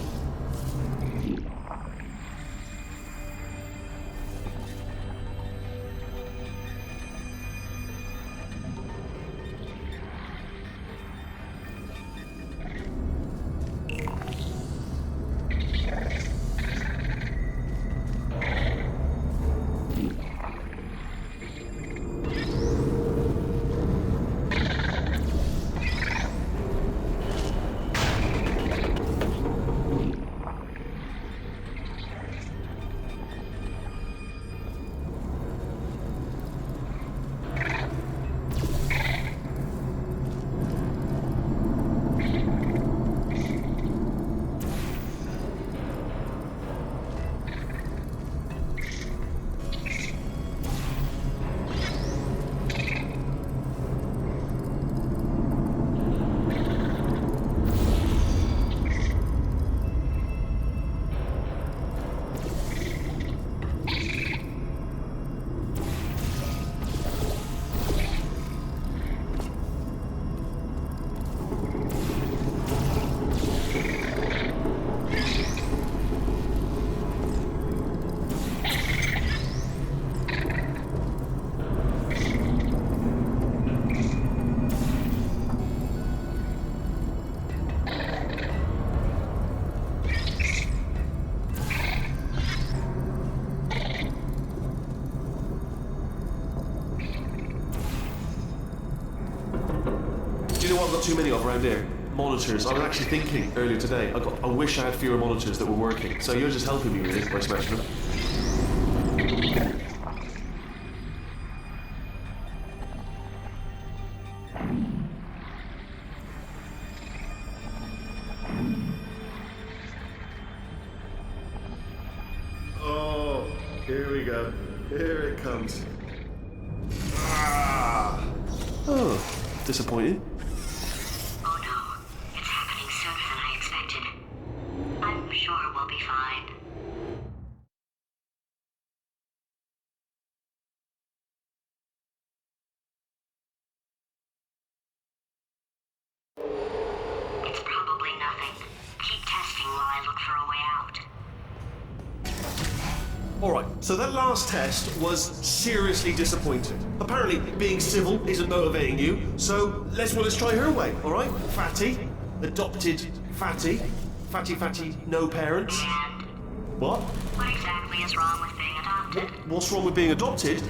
Do you know what I've got too many of around here? Monitors. I was actually thinking earlier today, I wish I had fewer monitors that were working. So you're just helping me really by smashing them. Oh, here we go. Here it comes. Ah! Oh, disappointed. Oh no, it's happening sooner than I expected. I'm sure we'll be fine. It's probably nothing. Keep testing while I look for a way out. Alright, so that last test was seriously disappointing. Apparently, being civil isn't motivating you, so let's try her way, alright? Fatty, adopted Fatty, Fatty, no parents. And What? what exactly is wrong with being adopted? What's wrong with being adopted?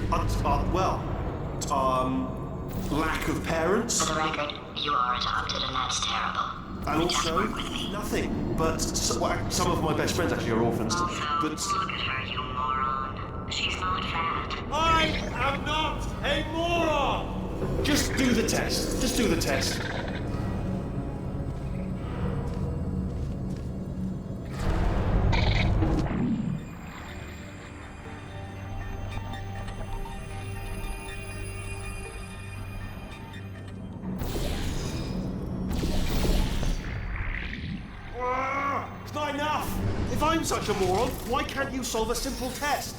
Lack of parents. For the record, you are adopted, and that's terrible. And It doesn't also, work with me. nothing. But some of my best friends actually are orphans. Also, But look at her, you moron. She's not fat. I am not a moron! Just do the test. Just do the test. It's not enough! If I'm such a moron, why can't you solve a simple test?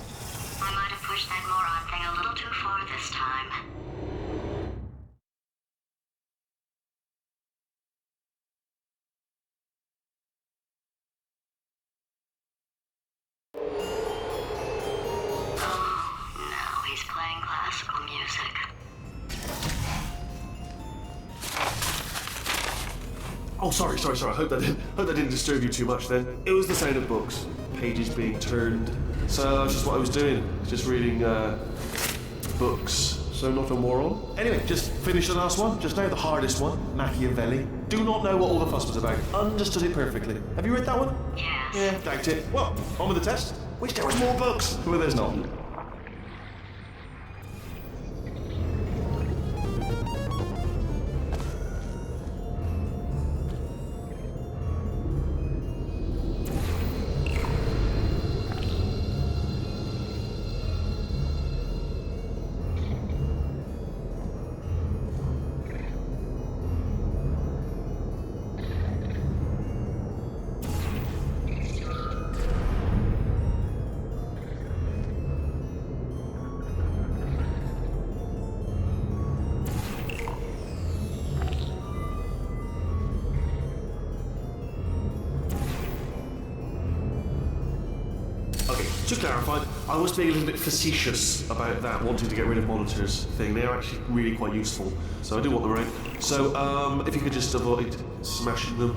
I might have pushed that moron thing a little too far this time. Oh, now he's playing classical music. Oh, sorry. I hope that didn't disturb you too much then. It was the sound of books. Pages being turned. So that's just what I was doing. Just reading, books. So not a moron. Anyway, just finished the last one. Just now the hardest one. Machiavelli. Do not know what all the fuss was about. Understood it perfectly. Have you read that one? Yes. Yeah, doubt it. Well, on with the test. Wish there was more books. Well, there's not. Okay, to clarify, I was being a little bit facetious about that wanting to get rid of monitors thing. They are actually really quite useful, so I do want them around. So, if you could just avoid smashing them.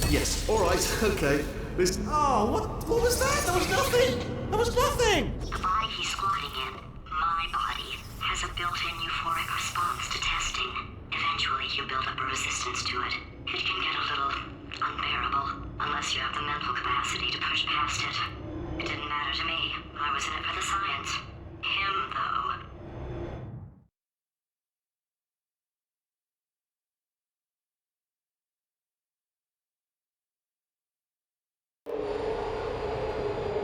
Yes, alright, okay. What was that? That was nothing! That was nothing! The body he's squatting in, my body, has a built-in euphoric response to testing. Eventually, you build up a resistance to it. It can get a little unbearable, unless you have the mental capacity to push past it. It didn't matter to me. I was in it for the science. Him, though.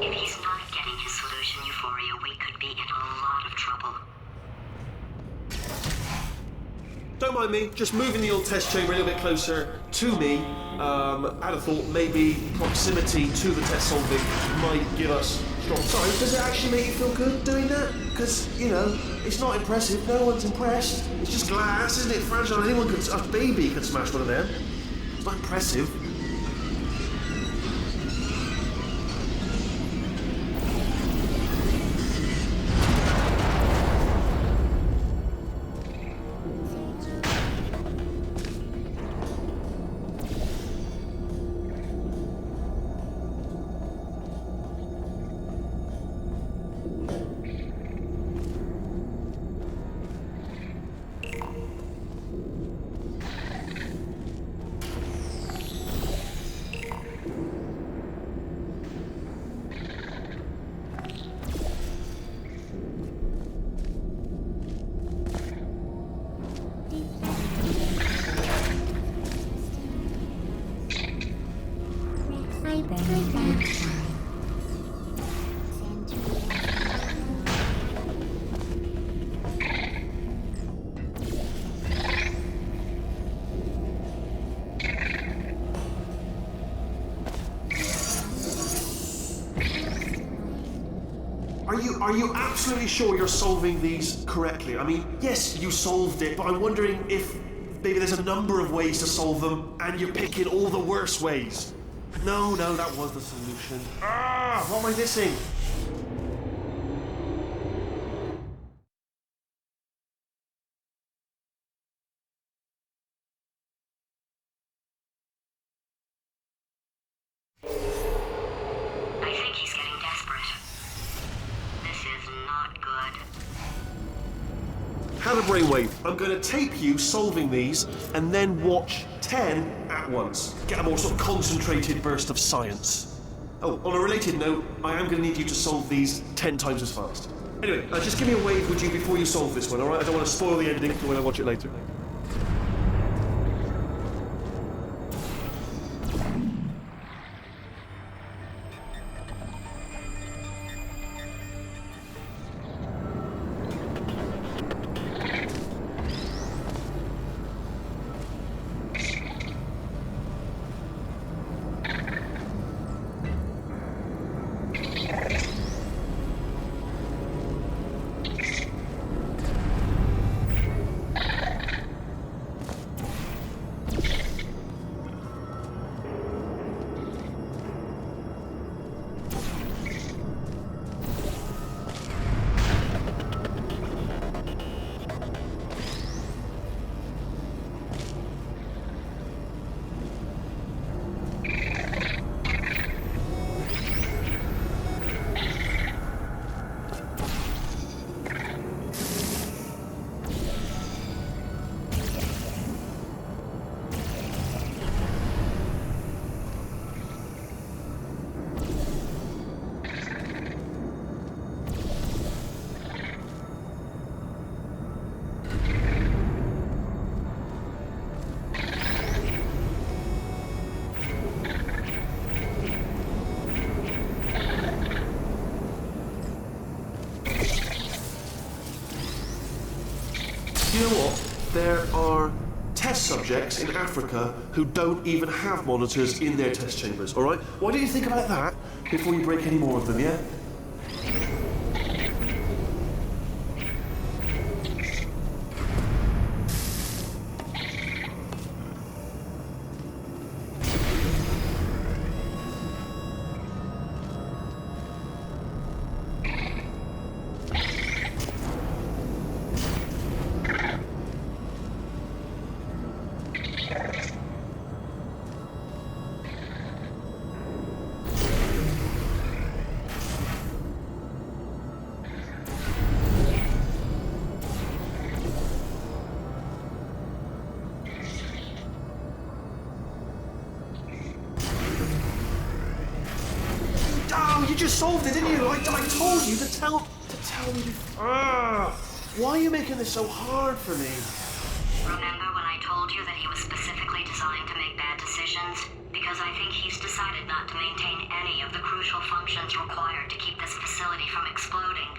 If he's not getting his solution euphoria, we could be in a lot of trouble. Don't mind me, just moving the old test chamber a little bit closer to me. I'd have thought maybe proximity to the test solving might give us strong signs. Does it actually make you feel good doing that? Because, you know, it's not impressive, no one's impressed. It's just glass, isn't it? Fragile, a baby could smash one of them. It's not impressive. Are you absolutely sure you're solving these correctly? I mean, yes, you solved it, but I'm wondering if maybe there's a number of ways to solve them, and you're picking all the worst ways. No, that was the solution. What am I missing? I think he's getting desperate. This is not good. Have a brainwave. I'm going to tape you solving these, and then watch 10 at once. Get a more sort of concentrated burst of science. Oh, on a related note, I am going to need you to solve these 10 times as fast. Anyway, just give me a wave, would you, before you solve this one, alright? I don't want to spoil the ending for when I watch it later. You know what? There are test subjects in Africa who don't even have monitors in their test chambers, alright? Why don't you think about that before you break any more of them, yeah? You just solved it, didn't you? I told you to tell me. Why are you making this so hard for me? Remember when I told you that he was specifically designed to make bad decisions? Because I think he's decided not to maintain any of the crucial functions required to keep this facility from exploding.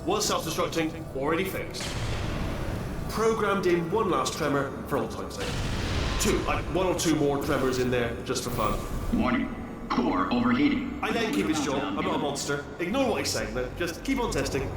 Was self-destructing, already fixed. Programmed in one last tremor for old time's sake. One or two more tremors in there just for fun. Warning. Core overheating. I let him keep his job. I'm not a monster. Ignore what he's saying, then. Just keep on testing.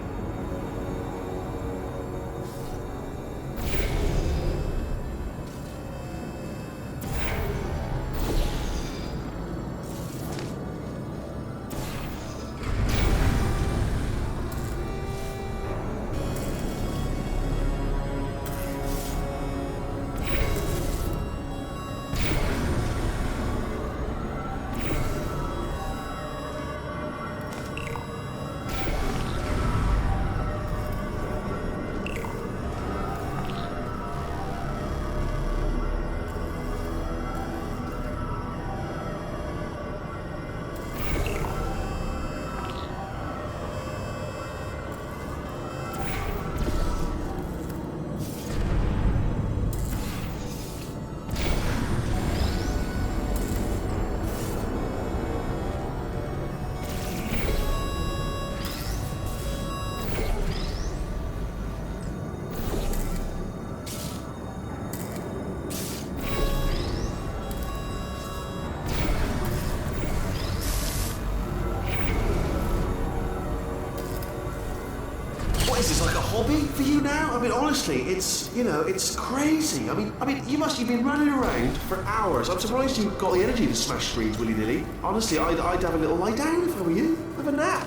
you now? I mean, honestly, it's, you know, it's crazy. I mean, you must have been running around for hours. I'm surprised you've got the energy to smash screens willy-nilly. Honestly, I'd have a little lie down if I were you. Have a nap.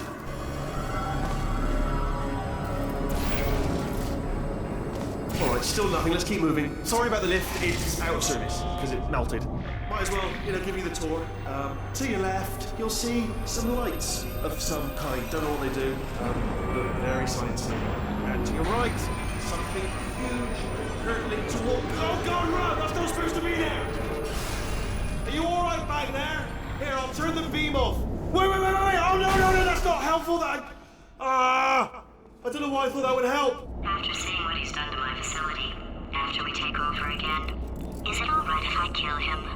Alright, still nothing. Let's keep moving. Sorry about the lift. It's out of service because it melted. Might as well, you know, give you the tour. To your left, you'll see some lights of some kind. Don't know what they do, but very sciencey. And to your right, something huge hurtling toward. Oh God, run! That's not supposed to be there. Are you all right back there? Here, I'll turn the beam off. Wait! Oh no! That's not helpful. I don't know why I thought that would help. After seeing what he's done to my facility, after we take over again, is it alright if I kill him?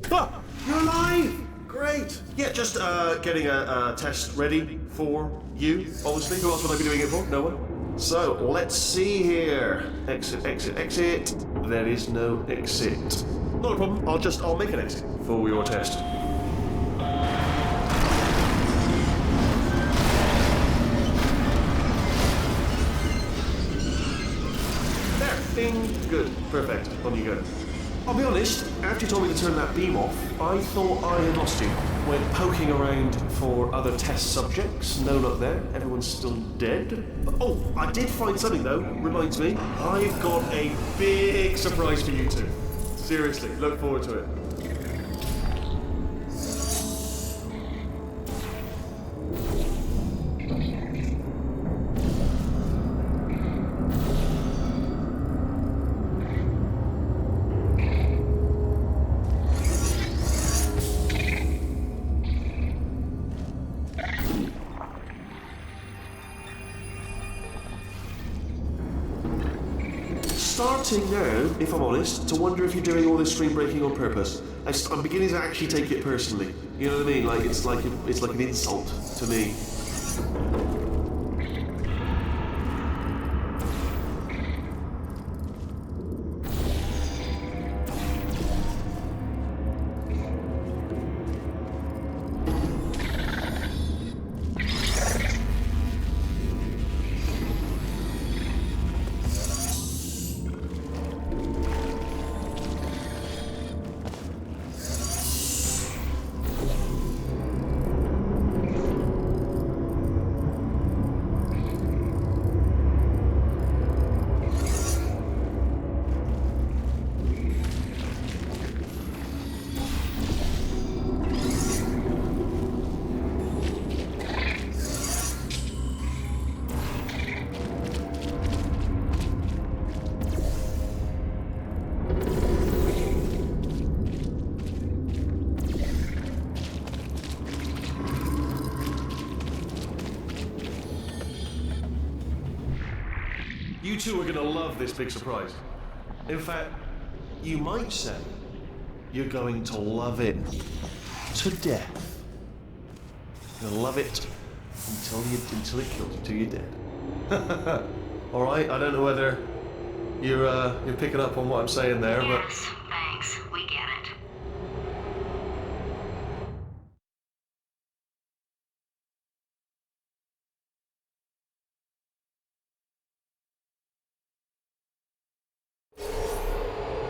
Ah, you're alive! Great. Yeah, just getting a test ready for you. Obviously, who else would I be doing it for? No one. So let's see here. Exit. There is no exit. Not a problem. I'll make an exit for your test. There. Bing. Good. Perfect. On you go. I'll be honest, after you told me to turn that beam off, I thought I had lost you. Went poking around for other test subjects. No luck there. Everyone's still dead. Oh, I did find something though. Reminds me, I've got a big surprise for you two. Seriously, look forward to it. Starting now, if I'm honest, to wonder if you're doing all this screen breaking on purpose. I'm beginning to actually take it personally. You know what I mean? Like it's like an insult to me. You two are going to love this big surprise. In fact, you might say you're going to love it to death. You'll love it until it kills you, till you're dead. All right. I don't know whether you're picking up on what I'm saying there, but Yes, thanks. We get it.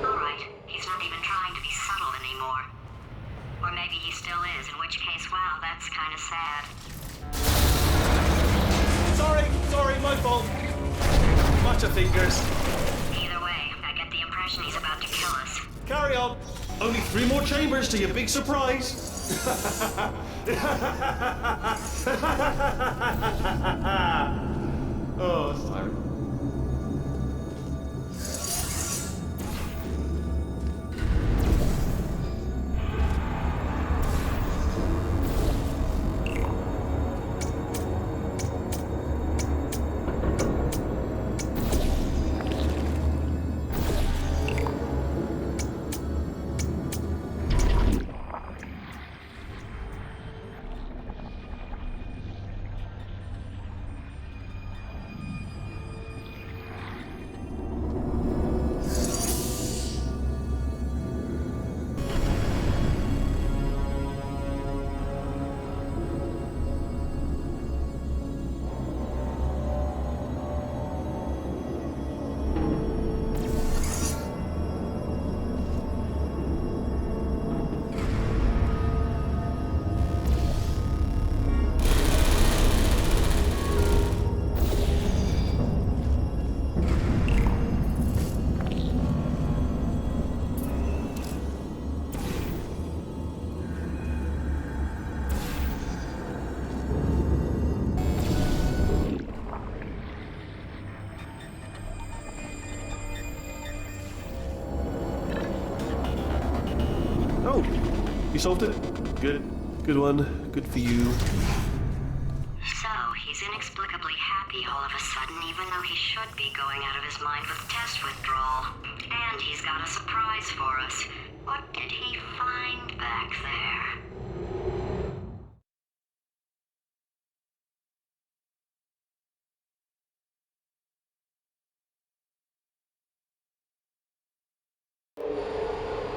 Alright, he's not even trying to be subtle anymore. Or maybe he still is, in which case, wow, that's kind of sad. Sorry, my fault. Bunch of fingers. Either way, I get the impression he's about to kill us. Carry on. Only 3 more chambers to your big surprise. Oh, sorry. Oh, you solved it? Good. Good one. Good for you. So, he's inexplicably happy all of a sudden, even though he should be going out of his mind with test withdrawal. And he's got a surprise for us. What did he find back there?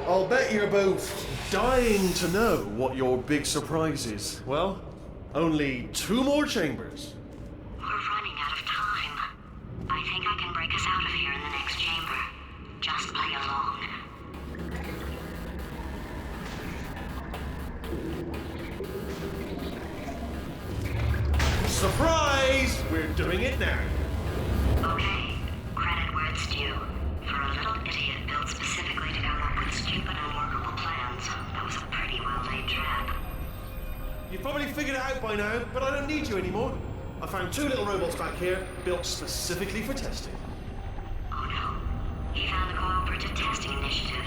I'll bet you're both dying to know what your big surprise is. Well, only 2 more chambers. We're running out of time. I think I can break us out of here in the next chamber. Just play along. Surprise! We're doing it now. Okay, credit where it's due. For a little idiot built specifically to come up with stupid unworkable plans, that was a pretty well-laid trap. You've probably figured it out by now, but I don't need you anymore. I found 2 little robots back here, built specifically for testing. Oh no, he found the Cooperative Testing Initiative.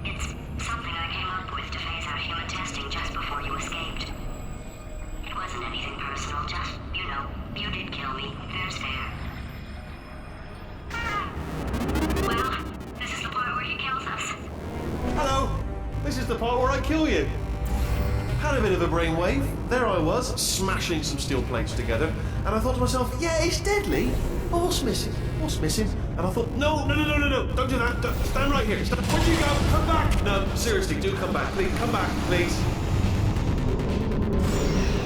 It's something I came up with to phase out human testing just before you escaped. It wasn't anything personal, just, you did kill me. Fair's fair. Well, this is the part where he kills us. Hello! This is the part where I kill you. Had a bit of a brainwave. There I was, smashing some steel plates together, and I thought to myself, yeah, it's deadly. Oh, what's missing? What's missing? And I thought, no, don't do that. Stand right here. Where'd you go? Come back. No, seriously, do come back, please. Come back, please.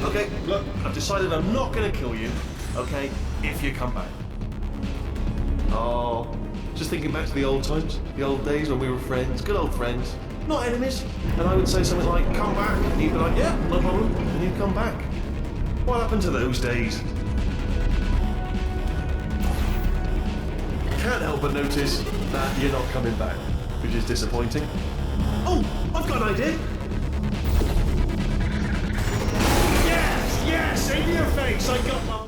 Okay, look, I've decided I'm not going to kill you, okay, if you come back. Oh, just thinking back to the old times, the old days when we were friends, good old friends, not enemies. And I would say something like, come back, and you'd be like, yeah, no problem, and you'd come back. What happened to those days? Can't help but notice that you're not coming back, which is disappointing. Oh, I've got an idea. Yes, in your face, I got my...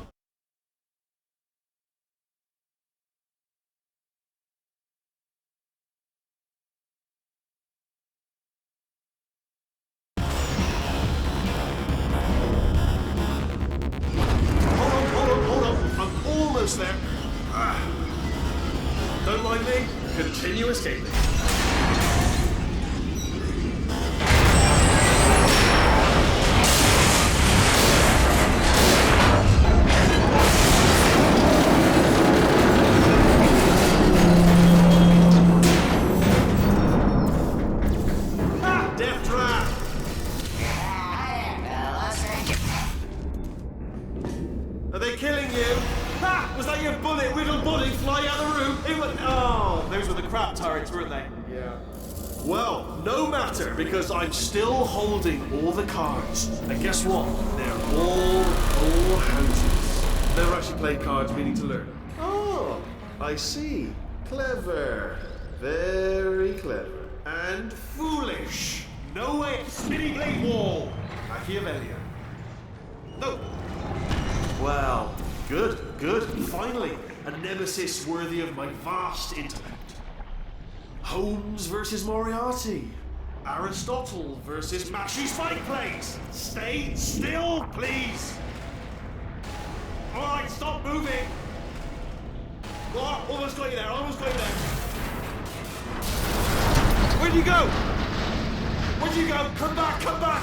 Hold on. I'm almost there. Don't mind me. Continue escaping. Death trap! Are they killing you? Ha! Was that your bullet-riddled body flying out of the room? It was... Oh, those were the crap turrets, weren't they? Yeah. Well, no matter, because I'm still holding all the cards. And guess what? They're all houses. Never actually played cards, meaning to learn. Oh, I see. Clever. Very clever. And foolish. No way. Spinning blade wall. Machiavellian. No. Well, good. Finally, a nemesis worthy of my vast intellect. Holmes versus Moriarty. Aristotle versus Mashy Spike Plates. Stay still, please. All right, stop moving. Oh, almost got you there. Where'd you go? Come back.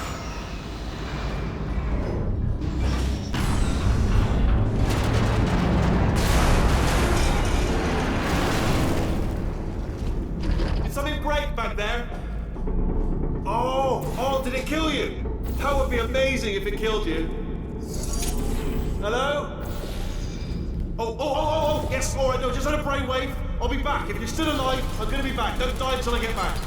Did something break back there? Oh, did it kill you? That would be amazing if it killed you. Hello? Oh, yes, all right, no, just had a brainwave. I'll be back. If you're still alive, I'm gonna be back. Don't die until I get back.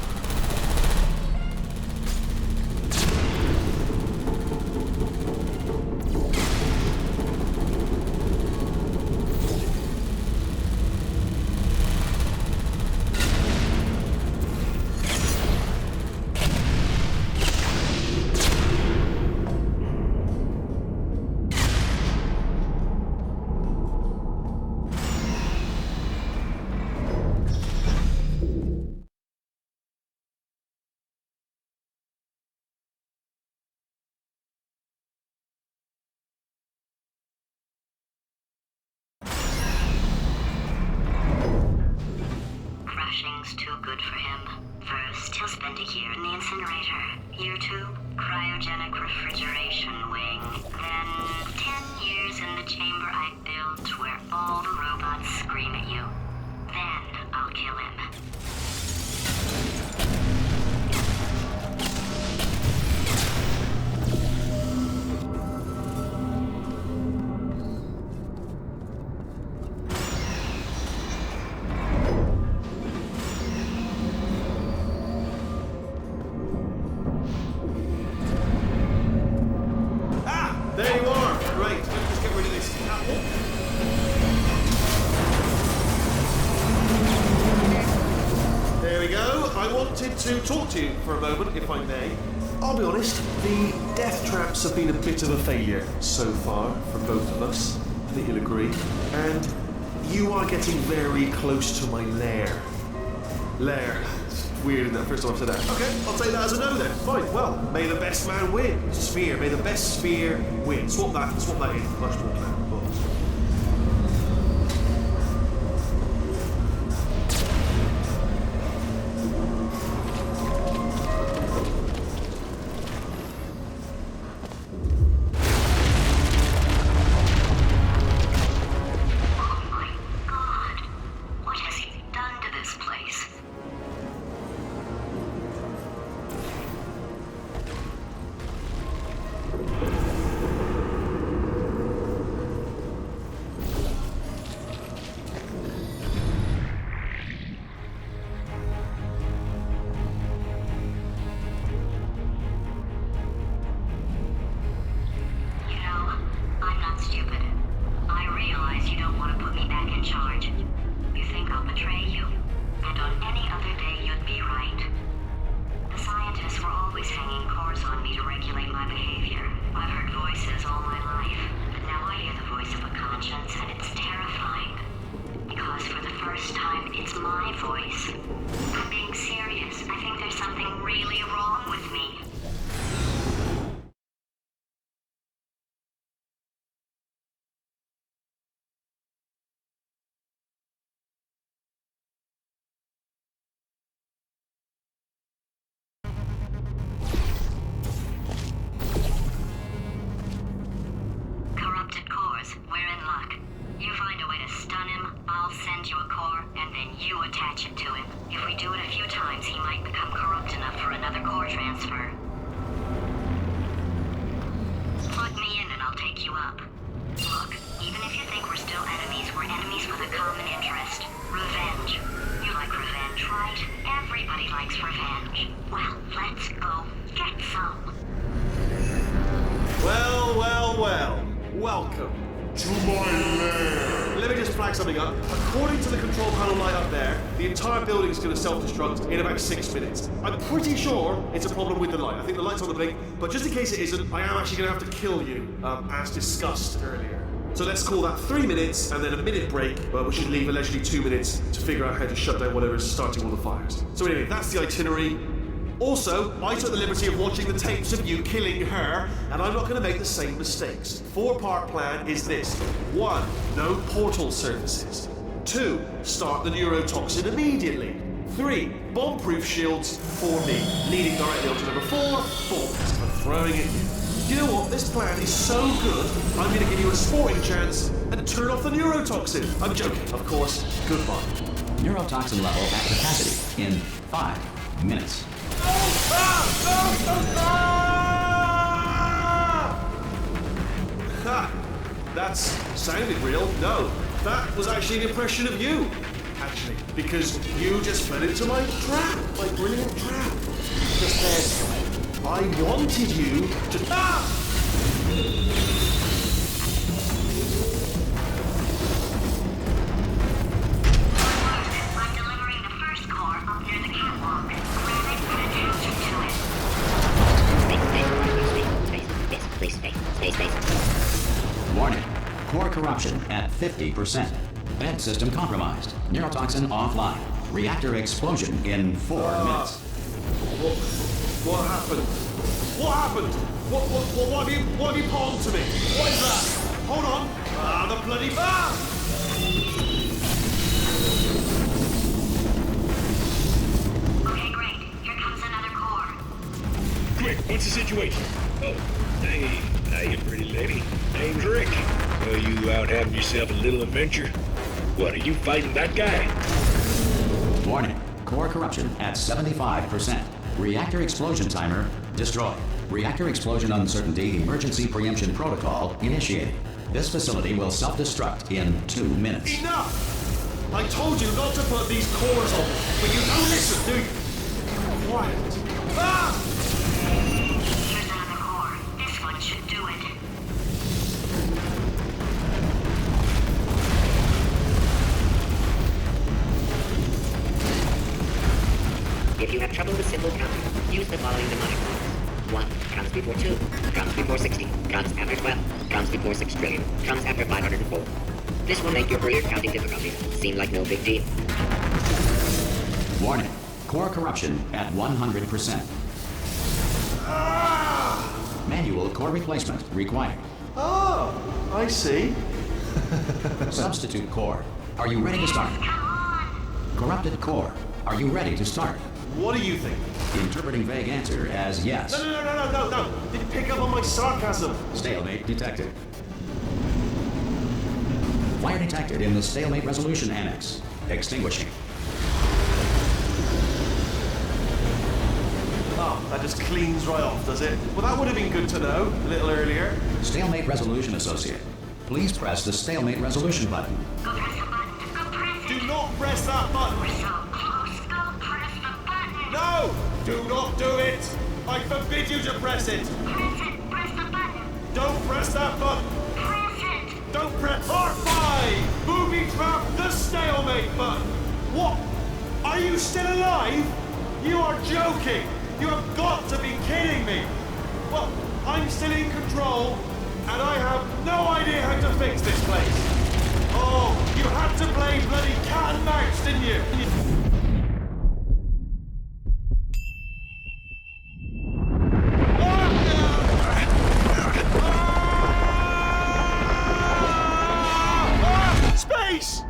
just too good for him. First, he'll spend a year in the incinerator. Year 2, cryogenic refrigeration wing. Then, 10 years in the chamber I built where all the robots scream at you. Then, I'll kill him. There you are! Great, let me just get rid of this apple. There we go. I wanted to talk to you for a moment, if I may. I'll be honest, the death traps have been a bit of a failure so far for both of us. I think you'll agree. And you are getting very close to my lair. Lair. Weird, isn't that? First time I've said that. Okay, I'll take that as a no then. Fine, well, may the best man win. Sphere, may the best sphere win. Swap that in. Much more clever. Welcome to my lair. Let me just flag something up. According to the control panel light up there, the entire building is going to self-destruct in about 6 minutes. I'm pretty sure it's a problem with the light. I think the light's on the blink, but just in case it isn't, I am actually going to have to kill you, as discussed earlier. So let's call that 3 minutes and then a minute break, where we should leave allegedly 2 minutes to figure out how to shut down whatever is starting all the fires. So anyway, that's the itinerary. Also, I took the liberty of watching the tapes of you killing her, and I'm not going to make the same mistakes. 4-part plan is this. 1. No portal surfaces. 2. Start the neurotoxin immediately. 3. Bomb-proof shields for me, leading directly onto number 4. Bombs. I'm throwing it in. You know what? This plan is so good, I'm going to give you a sporting chance and turn off the neurotoxin. I'm joking, of course. Goodbye. Neurotoxin level at capacity in 5 minutes. Ha! That's sounded real. No, that was actually an impression of you. Actually, because you just fell into my trap, my brilliant trap. Just then, I wanted you to. Warning. Core corruption at 50%. Vent system compromised. Neurotoxin offline. Reactor explosion in 4 minutes. What happened? What happened? What have you palmed to me? What is that? Hold on. The bloody What's the situation? Oh, hey, pretty lady. Name's Rick. Are you out having yourself a little adventure? What, are you fighting that guy? Warning. Core corruption at 75%. Reactor explosion timer destroyed. Reactor explosion uncertainty emergency preemption protocol initiated. This facility will self-destruct in 2 minutes. Enough! I told you not to put these cores on, but you don't listen, do you? Quiet. Ah! Here's another core. This one should do it. If you have trouble with simple counting, use the following mnemonic codes. 1 comes before 2, comes before 60, comes after 12, comes before 6 trillion, comes after 504. This will make your earlier counting difficulties seem like no big deal. Warning. Core corruption at 100%. Manual core replacement required. Oh, I see. Substitute core. Are you ready to start? Corrupted core. Are you ready to start? What do you think? Interpreting vague answer as yes. No. Did you pick up on my sarcasm? Stalemate detected. Fire detected in the stalemate resolution annex. Extinguishing. Oh, that just cleans right off, does it? Well, that would have been good to know a little earlier. Stalemate resolution associate. Please press the stalemate resolution button. Go press the button. Go press it. Do not press that button. We're so close. Go press the button. No! Do not do it! I forbid you to press it! Press it. Press the button. Don't press that button! Press it. Don't press R5! Booby trap the stalemate button! What? Are you still alive? You are joking! You have got to be kidding me! Well, I'm still in control, and I have no idea how to fix this place. Oh, you had to play bloody cat and mouse, didn't you? Space!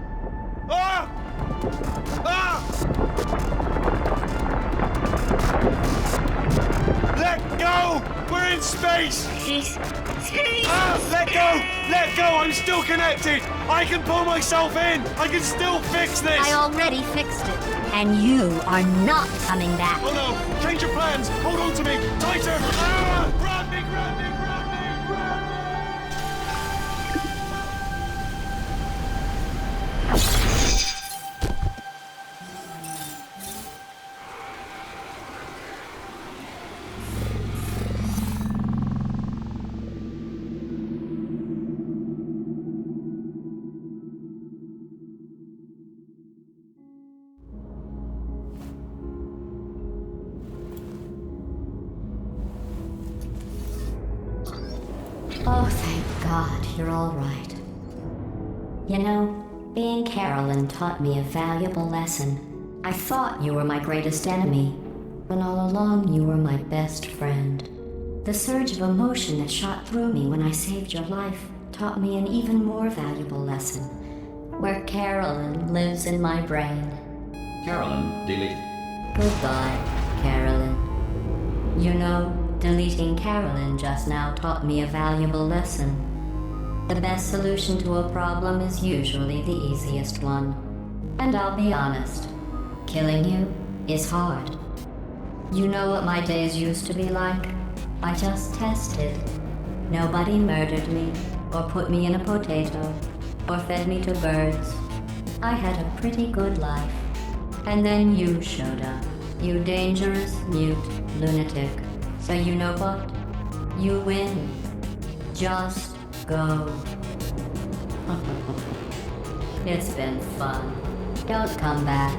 Let go! We're in space! Space. Let go! Let go! I'm still connected! I can pull myself in! I can still fix this! I already fixed it, and you are not coming back. Oh no! Change your plans! Hold on to me! Tighter! Ah! Grab me! Grab me! Grab me! Grab me! Oh, thank God, you're all right. You know, being Carolyn taught me a valuable lesson. I thought you were my greatest enemy, when all along you were my best friend. The surge of emotion that shot through me when I saved your life taught me an even more valuable lesson, where Carolyn lives in my brain. Carolyn deleted. Goodbye, Carolyn. You know, deleting Carolyn just now taught me a valuable lesson. The best solution to a problem is usually the easiest one. And I'll be honest, killing you is hard. You know what my days used to be like? I just tested. Nobody murdered me, or put me in a potato, or fed me to birds. I had a pretty good life. And then you showed up, you dangerous, mute lunatic. So you know what? You win. Just go. It's been fun. Don't come back.